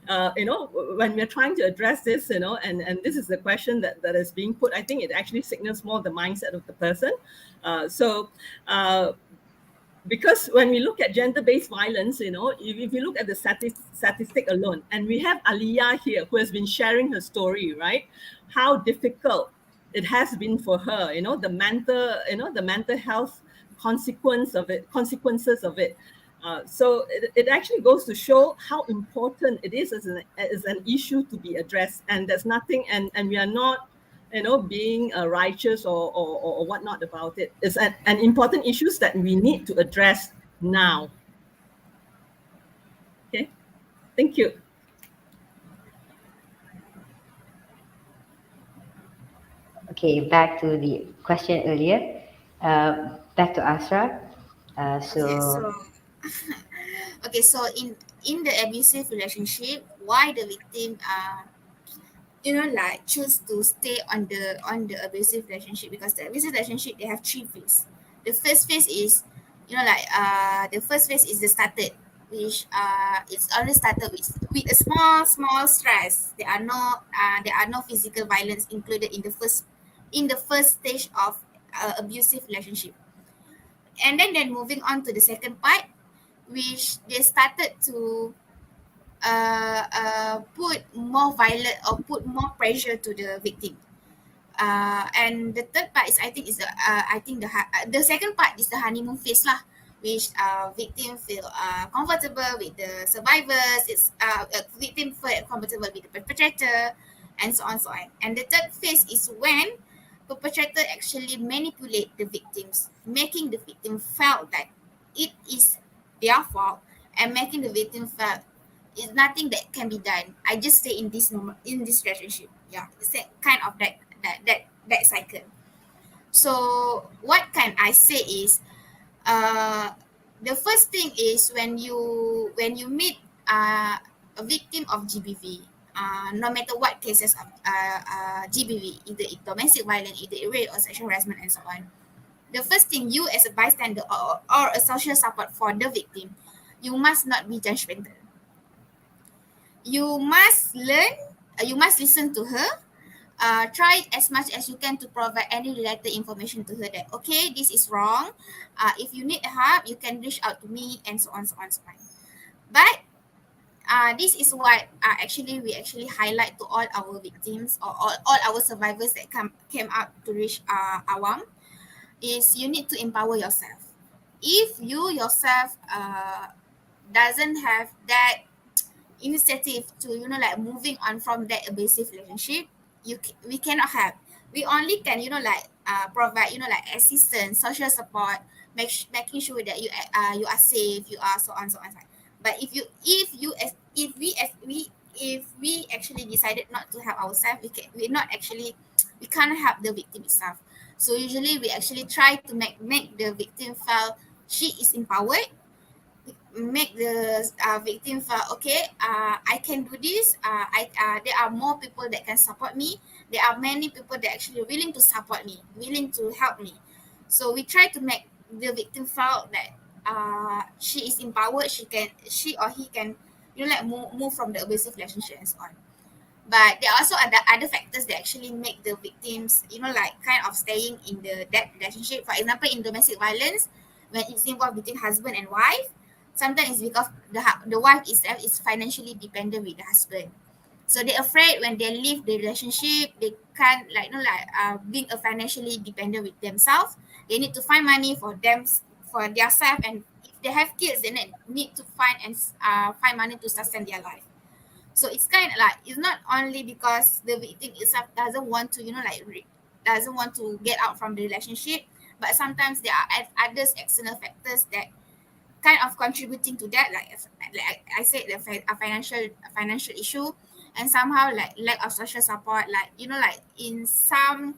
When we're trying to address this, and this is the question that is being put, I think it actually signals more the mindset of the person. Because when we look at gender-based violence, if you look at the statistic alone, and we have Aliyah here who has been sharing her story, right? How difficult it has been for her, the mental health consequences of it. So it actually goes to show how important it is as an issue to be addressed, and there's nothing, and we are not, being righteous or whatnot about it. It's an important issues that we need to address now. Okay, thank you. Okay, back to the question earlier. Back to Asra. Okay, so in the abusive relationship, why the victim like choose to stay on the abusive relationship? Because the abusive relationship, they have three phases. The first phase is, the first phase is the started, which it's already started with a small stress. There are no physical violence included in the first stage of abusive relationship. And then moving on to the second part, which they started to put more violent or put more pressure to the victim. And the third part is, I think, is the second part is the honeymoon phase lah, which victim feel comfortable with the survivors. It's victim feel comfortable with the perpetrator, and so on so on. And the third phase is when perpetrator actually manipulate the victims, making the victim felt that it is their fault and making the victim felt it's nothing that can be done. I just stay in this moment in this relationship. Yeah, it's a kind of that cycle. So what can I say is uh the first thing is when you meet a victim of GBV, no matter what cases of GBV, either domestic violence, either rape or sexual harassment and so on, the first thing you as a bystander or a social support for the victim, you must not be judgmental. You must learn, you must listen to her, try as much as you can to provide any related information to her that okay, this is wrong, if you need help you can reach out to me and so on so on so on. But this is what actually we actually highlight to all our victims or all our survivors that came out to reach awam, is you need to empower yourself. If you yourself doesn't have that initiative to like moving on from that abusive relationship, we cannot help. We only can provide like assistance, social support, making sure that you are safe, you are so on so on so on. But if we actually decided not to help ourselves, we can't help the victim itself. So usually we actually try to make the victim feel she is empowered, make the victim feel okay, I can do this, there are more people that can support me, there are many people that actually willing to support me, willing to help me. So we try to make the victim feel that she is empowered, she or he can move from the abusive relationship and so on. But there are also other factors that actually make the victims kind of staying in that relationship. For example, in domestic violence, when it's involved between husband and wife, sometimes it's because the wife itself is financially dependent with the husband. So they're afraid when they leave the relationship, they can't being a financially dependent with themselves. They need to find money for them, for their self, and if they have kids, they need to find money to sustain their life. So it's kind of like, it's not only because the victim itself doesn't want to doesn't want to get out from the relationship, but sometimes there are others external factors that kind of contributing to that, like I said, a financial issue, and somehow like lack of social support, like like in some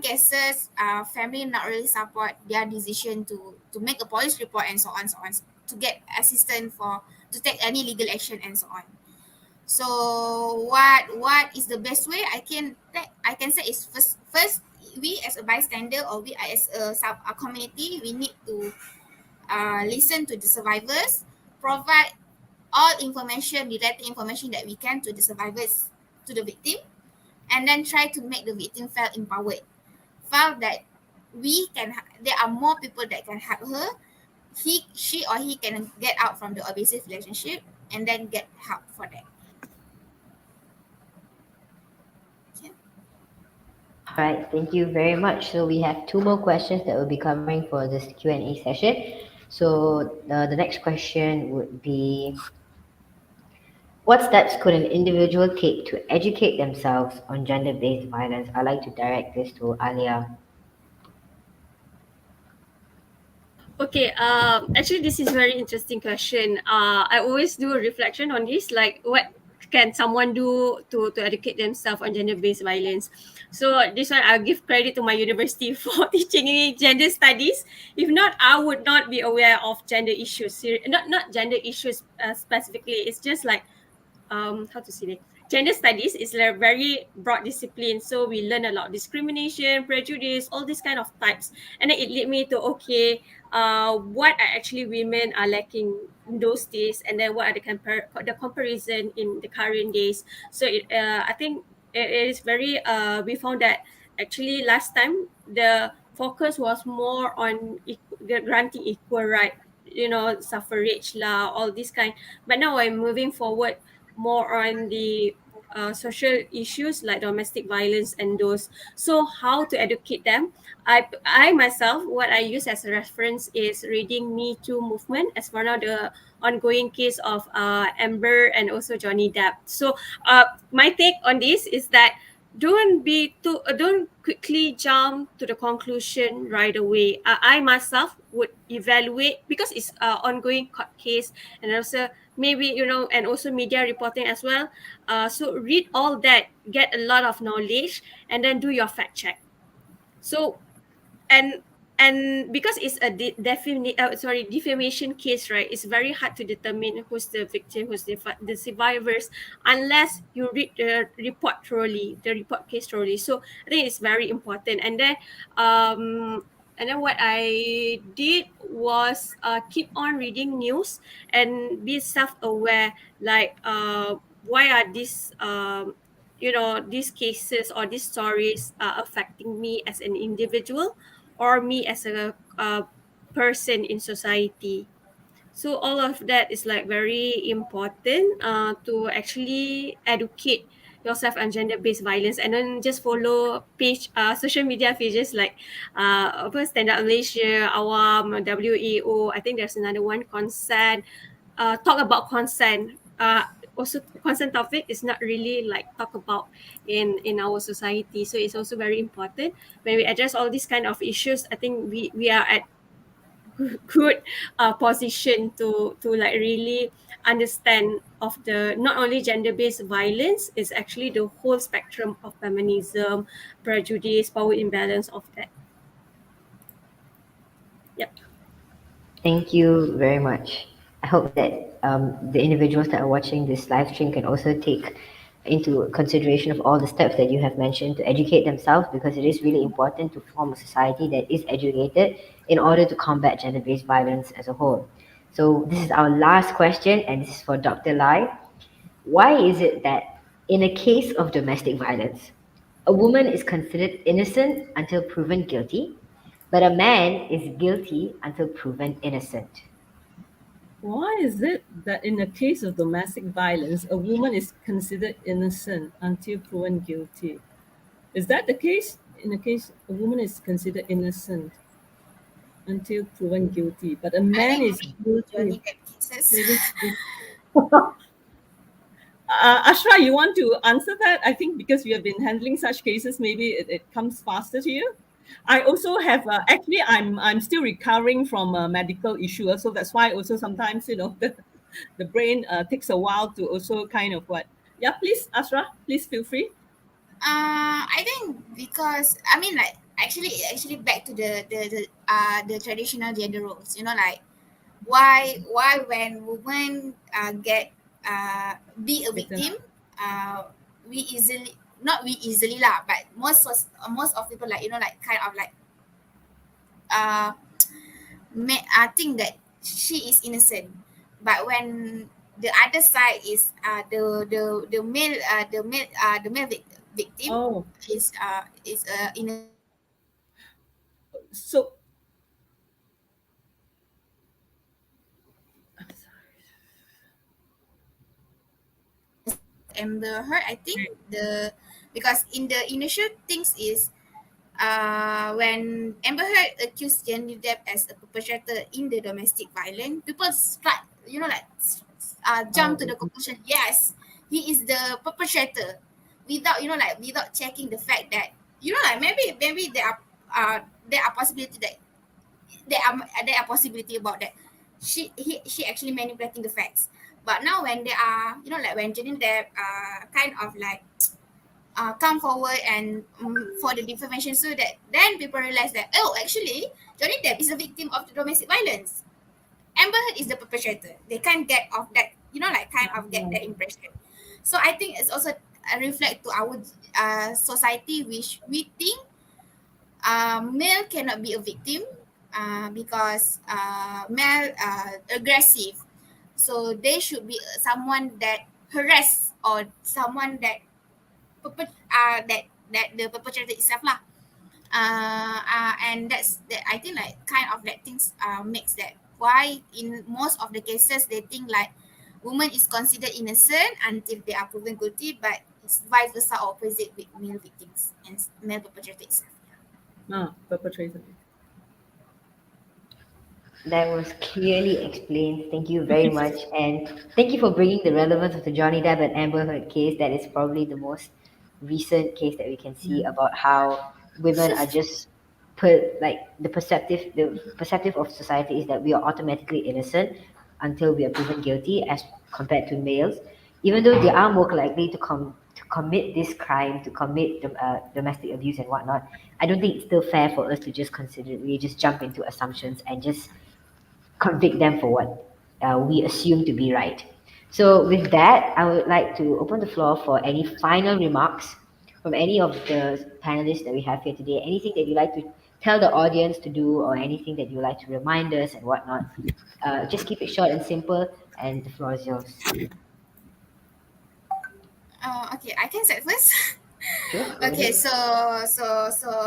cases, family not really support their decision to make a police report and so on so on, to get assistance for to take any legal action and so on. So what is the best way I can say is first we as a bystander, or we as a community, we need to listen to the survivors, provide all information, related information that we can to the survivors, to the victim, and then try to make the victim feel empowered, feel that there are more people that can help her. She or he can get out from the abusive relationship and then get help for that. Okay. All right, thank you very much. So we have two more questions that we'll be covering for this Q&A session. So the next question would be, what steps could an individual take to educate themselves on gender-based violence? I'd like to direct this to Alia. Okay, actually, this is very interesting question. I always do a reflection on this, like what can someone do to educate themselves on gender-based violence. So this one, I'll give credit to my university for teaching me gender studies. If not, I would not be aware of gender issues. Not gender issues specifically. It's just like how to say it, gender studies is a very broad discipline, so we learn a lot, discrimination, prejudice, all these kind of types, and then it led me to okay, what are actually women are lacking in those days, and then what are the comparison in the current days. So I think it is very we found that actually last time the focus was more on the granting equal right, suffrage law, all this kind. But now I'm moving forward more on the social issues like domestic violence and those. So how to educate them? I myself, what I use as a reference is reading Me Too movement, as for now the ongoing case of Amber and also Johnny Depp. So my take on this is that don't quickly jump to the conclusion right away. I myself would evaluate because it's ongoing court case, and also maybe and also media reporting as well. So read all that, get a lot of knowledge, and then do your fact check. So and because it's a defamation case, right? It's very hard to determine who's the victim, who's the survivors, unless you read the report case thoroughly. So I think it's very important. Um and then what I did was keep on reading news and be self-aware, like why are these these cases or these stories affecting me as an individual, or me as a person in society. So all of that is like very important to actually educate yourself on gender-based violence, and then just follow social media pages like Stand Up Malaysia, Awam, WEO. I think there's another one, Consent. Talk about consent. Also, consent topic is not really like talk about in our society, so it's also very important when we address all these kind of issues. I think we are at good position to like really understand of the not only gender-based violence, is actually the whole spectrum of feminism, prejudice, power imbalance of that. Yep. Thank you very much. I hope that the individuals that are watching this live stream can also take into consideration of all the steps that you have mentioned to educate themselves, because it is really important to form a society that is educated in order to combat gender-based violence as a whole. So this is our last question, and this is for Dr. Lai. Why is it that in a case of domestic violence, a woman is considered innocent until proven guilty, but a man is guilty until proven innocent? Why is it that in the case of domestic violence, a woman is considered innocent until proven guilty? Is that the case? In the case, a woman is considered innocent until proven guilty, but a I man think is maybe guilty. Johnny Depp cases. Maybe. Ashra, you want to answer that? I think because you have been handling such cases, maybe it comes faster to you. I also have actually I'm still recovering from a medical issue, so that's why also sometimes the brain takes a while to also kind of what. Yeah, please, Ashra, please feel free. I think because I mean like actually back to the traditional gender roles. Like why when women get be a Victim. victim, we easily not we easily lah, but most of people like like kind of like uh think that she is innocent, but when the other side is the male victim Oh, is innocent. so Amber Heard, I think the because in the initial things is when Amber Heard accused Johnny Depp as a perpetrator in the domestic violence, people start jump oh, to the okay. conclusion, yes, he is the perpetrator, without without checking the fact that like maybe there are possibility that there are possibility about that she actually manipulating the facts. But now when they are like when Johnny Depp kind of like come forward and for the defamation, so that then people realize that, oh, actually Johnny Depp is a victim of the domestic violence, Amber Heard is the perpetrator. They can't get off that, like kind of get that impression. So I think it's also a reflect to our society, which we think male cannot be a victim because male aggressive, so they should be someone that harass or someone that that the perpetrator itself lah. And that's that. I think like kind of that things makes that why in most of the cases they think like woman is considered innocent until they are proven guilty, but it's vice versa, opposite with male victims and male perpetrator itself. Perpetrator. That was clearly explained. Thank you very much. And thank you for bringing the relevance of the Johnny Depp and Amber Heard case. That is probably the most recent case that we can see about how women are just put like the perceptive of society is that we are automatically innocent until we are proven guilty as compared to males, even though they are more likely to commit this crime, to commit domestic abuse and whatnot. I don't think it's still fair for us to just considerably just jump into assumptions and just convict them for what we assume to be right. So, with that, I would like to open the floor for any final remarks from any of the panelists that we have here today. Anything that you like to tell the audience to do, or anything that you like to remind us and whatnot. Just keep it short and simple, and the floor is yours. Okay, I can start first. Sure, go Okay, ahead. so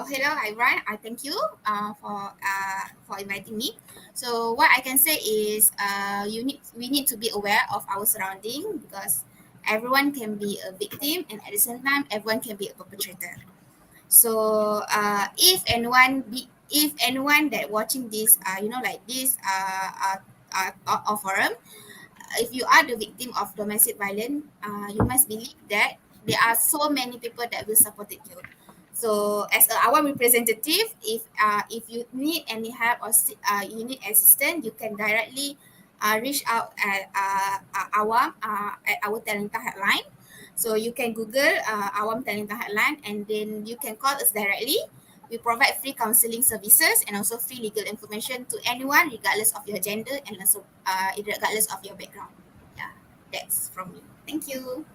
hello everyone. I thank you for inviting me. So what I can say is we need to be aware of our surrounding, because everyone can be a victim, and at the same time everyone can be a perpetrator. So if anyone that watching this like this forum, if you are the victim of domestic violence, you must believe that there are so many people that will support you. So, as our representative, if you need any help or you need assistance, you can directly reach out at our Talenta hotline. So you can Google Awam Talenta hotline, and then you can call us directly. We provide free counseling services and also free legal information to anyone, regardless of your gender and also regardless of your background. Yeah, that's from me. Thank you.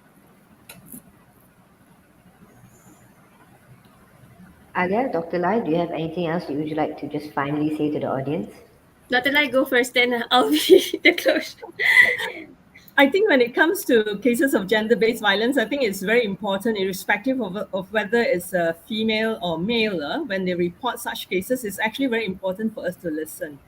Alia, Dr. Lai, do you have anything else that you would like to just finally say to the audience? Dr. Lai, go first, then I'll be the close. I think when it comes to cases of gender-based violence, I think it's very important, irrespective of whether it's a female or male, when they report such cases, it's actually very important for us to listen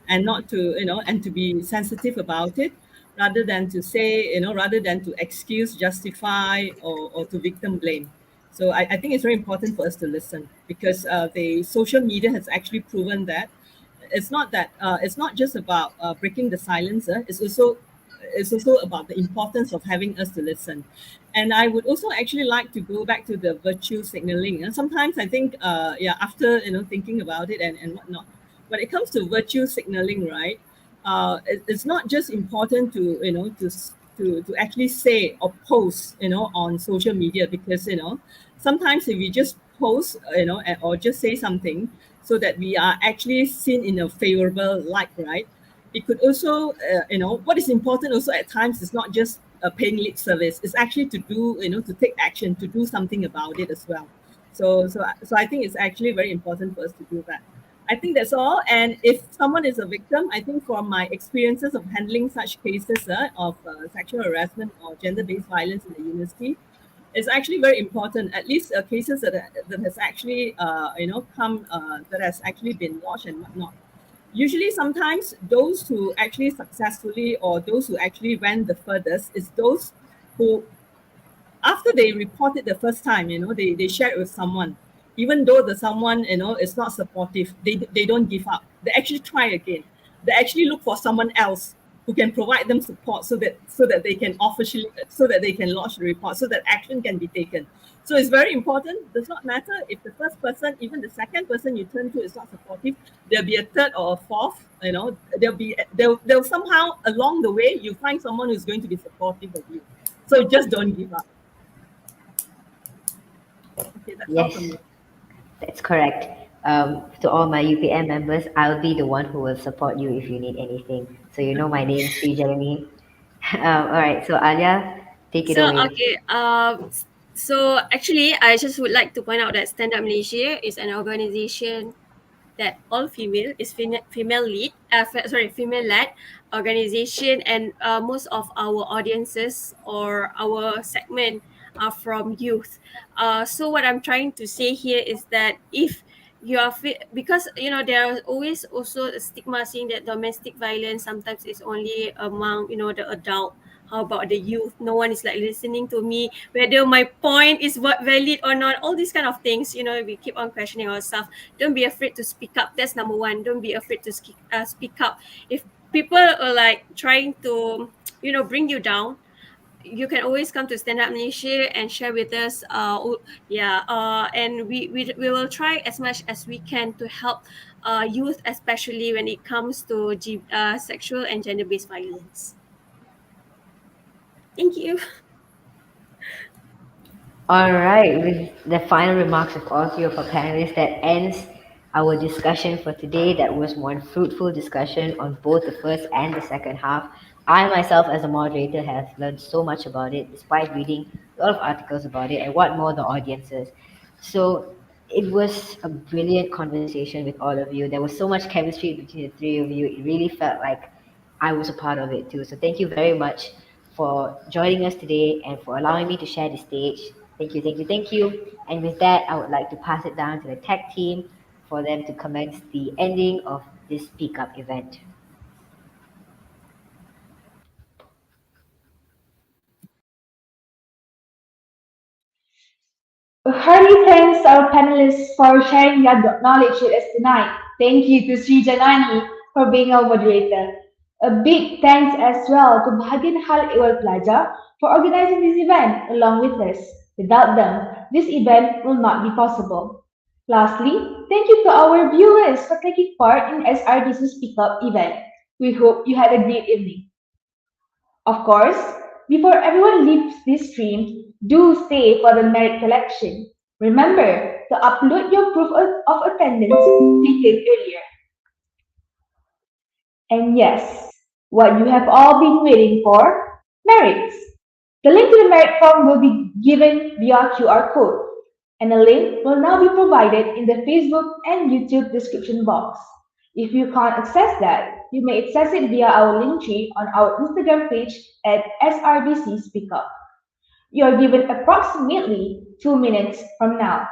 and not to, and to be sensitive about it, rather than to excuse, justify, or to victim blame. So I think it's very important for us to listen, because the social media has actually proven that it's not just about breaking the silence. It's also about the importance of having us to listen. And I would also actually like to go back to the virtue signaling. And sometimes I think, after thinking about it and whatnot, when it comes to virtue signaling, right? It's not just important to to actually say or post on social media, because sometimes if we just post or just say something so that we are actually seen in a favorable light, right? It could also, what is important also at times is not just a paying lip service. It's actually to do, to take action, to do something about it as well. So I think it's actually very important for us to do that. I think that's all. And if someone is a victim, I think from my experiences of handling such cases of sexual harassment or gender-based violence in the university, it's actually very important. At least cases that has actually come that has actually been lodged and whatnot. Usually, sometimes those who actually successfully, or those who actually went the furthest, is those who, after they report it the first time, they share it with someone, even though the someone, is not supportive, they don't give up. They actually try again. They actually look for someone else who can provide them support, so that they can officially, so that they can lodge the report, so that action can be taken. So it's very important. Does not matter if the first person, even the second person you turn to is not supportive. There'll be a third or a fourth. There'll somehow along the way you find someone who's going to be supportive of you. So just don't give up. Okay, that's all from Yes, me. that's correct. To all my UPM members, I'll be the one who will support you if you need anything. So you know my name, Sri Jeremy. All right, so Alia, take it So, away. okay. So actually, I just would like to point out that Stand Up Malaysia is an organization that all female is female lead female led organization, and most of our audiences or our segment are from youth. So what I'm trying to say here is that if you are because there are always also a stigma saying that domestic violence sometimes is only among the adult. How about the youth? No one is like listening to me, whether my point is what valid or not. All these kind of things, we keep on questioning ourselves. Don't be afraid to speak up. That's number one. Don't be afraid to speak up. If people are like trying to bring you down, you can always come to Stand Up Malaysia and share with us. And we will try as much as we can to help youth, especially when it comes to sexual and gender-based violence. Thank you. All right, with the final remarks of all three of our panelists, that ends our discussion for today. That was one fruitful discussion on both the first and the second half. I myself, as a moderator, have learned so much about it, despite reading a lot of articles about it, and what more the audiences. So it was a brilliant conversation with all of you. There was so much chemistry between the three of you. It really felt like I was a part of it too. So thank you very much for joining us today and for allowing me to share the stage. Thank you, thank you, thank you. And with that, I would like to pass it down to the tech team for them to commence the ending of this Speak Up event. A hearty thanks to our panelists for sharing their knowledge with us tonight. Thank you to Sri Janani for being our moderator. A big thanks as well to Bahagian Hal Ewal Plaza for organizing this event along with us. Without them, this event will not be possible. Lastly, thank you to our viewers for taking part in SRDC Speak Up event. We hope you had a great evening. Of course, before everyone leaves this stream, do stay for the merit collection. Remember to upload your proof of attendance completed earlier. And yes, what you have all been waiting for, merits. The link to the merit form will be given via QR code, and a link will now be provided in the Facebook and YouTube description box. If you can't access that, you may access it via our link tree on our Instagram page at SRDC Speak Up. You are given approximately 2 minutes from now.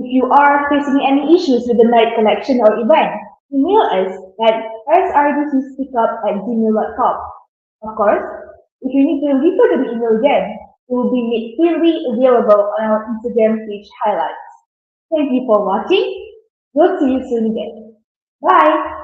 If you are facing any issues with the merit collection or event, email us at srdcspeakup@gmail.com. Of course, if you need to refer to the email again, it will be made clearly available on our Instagram page highlights. Thank you for watching. We'll see you soon again. Bye!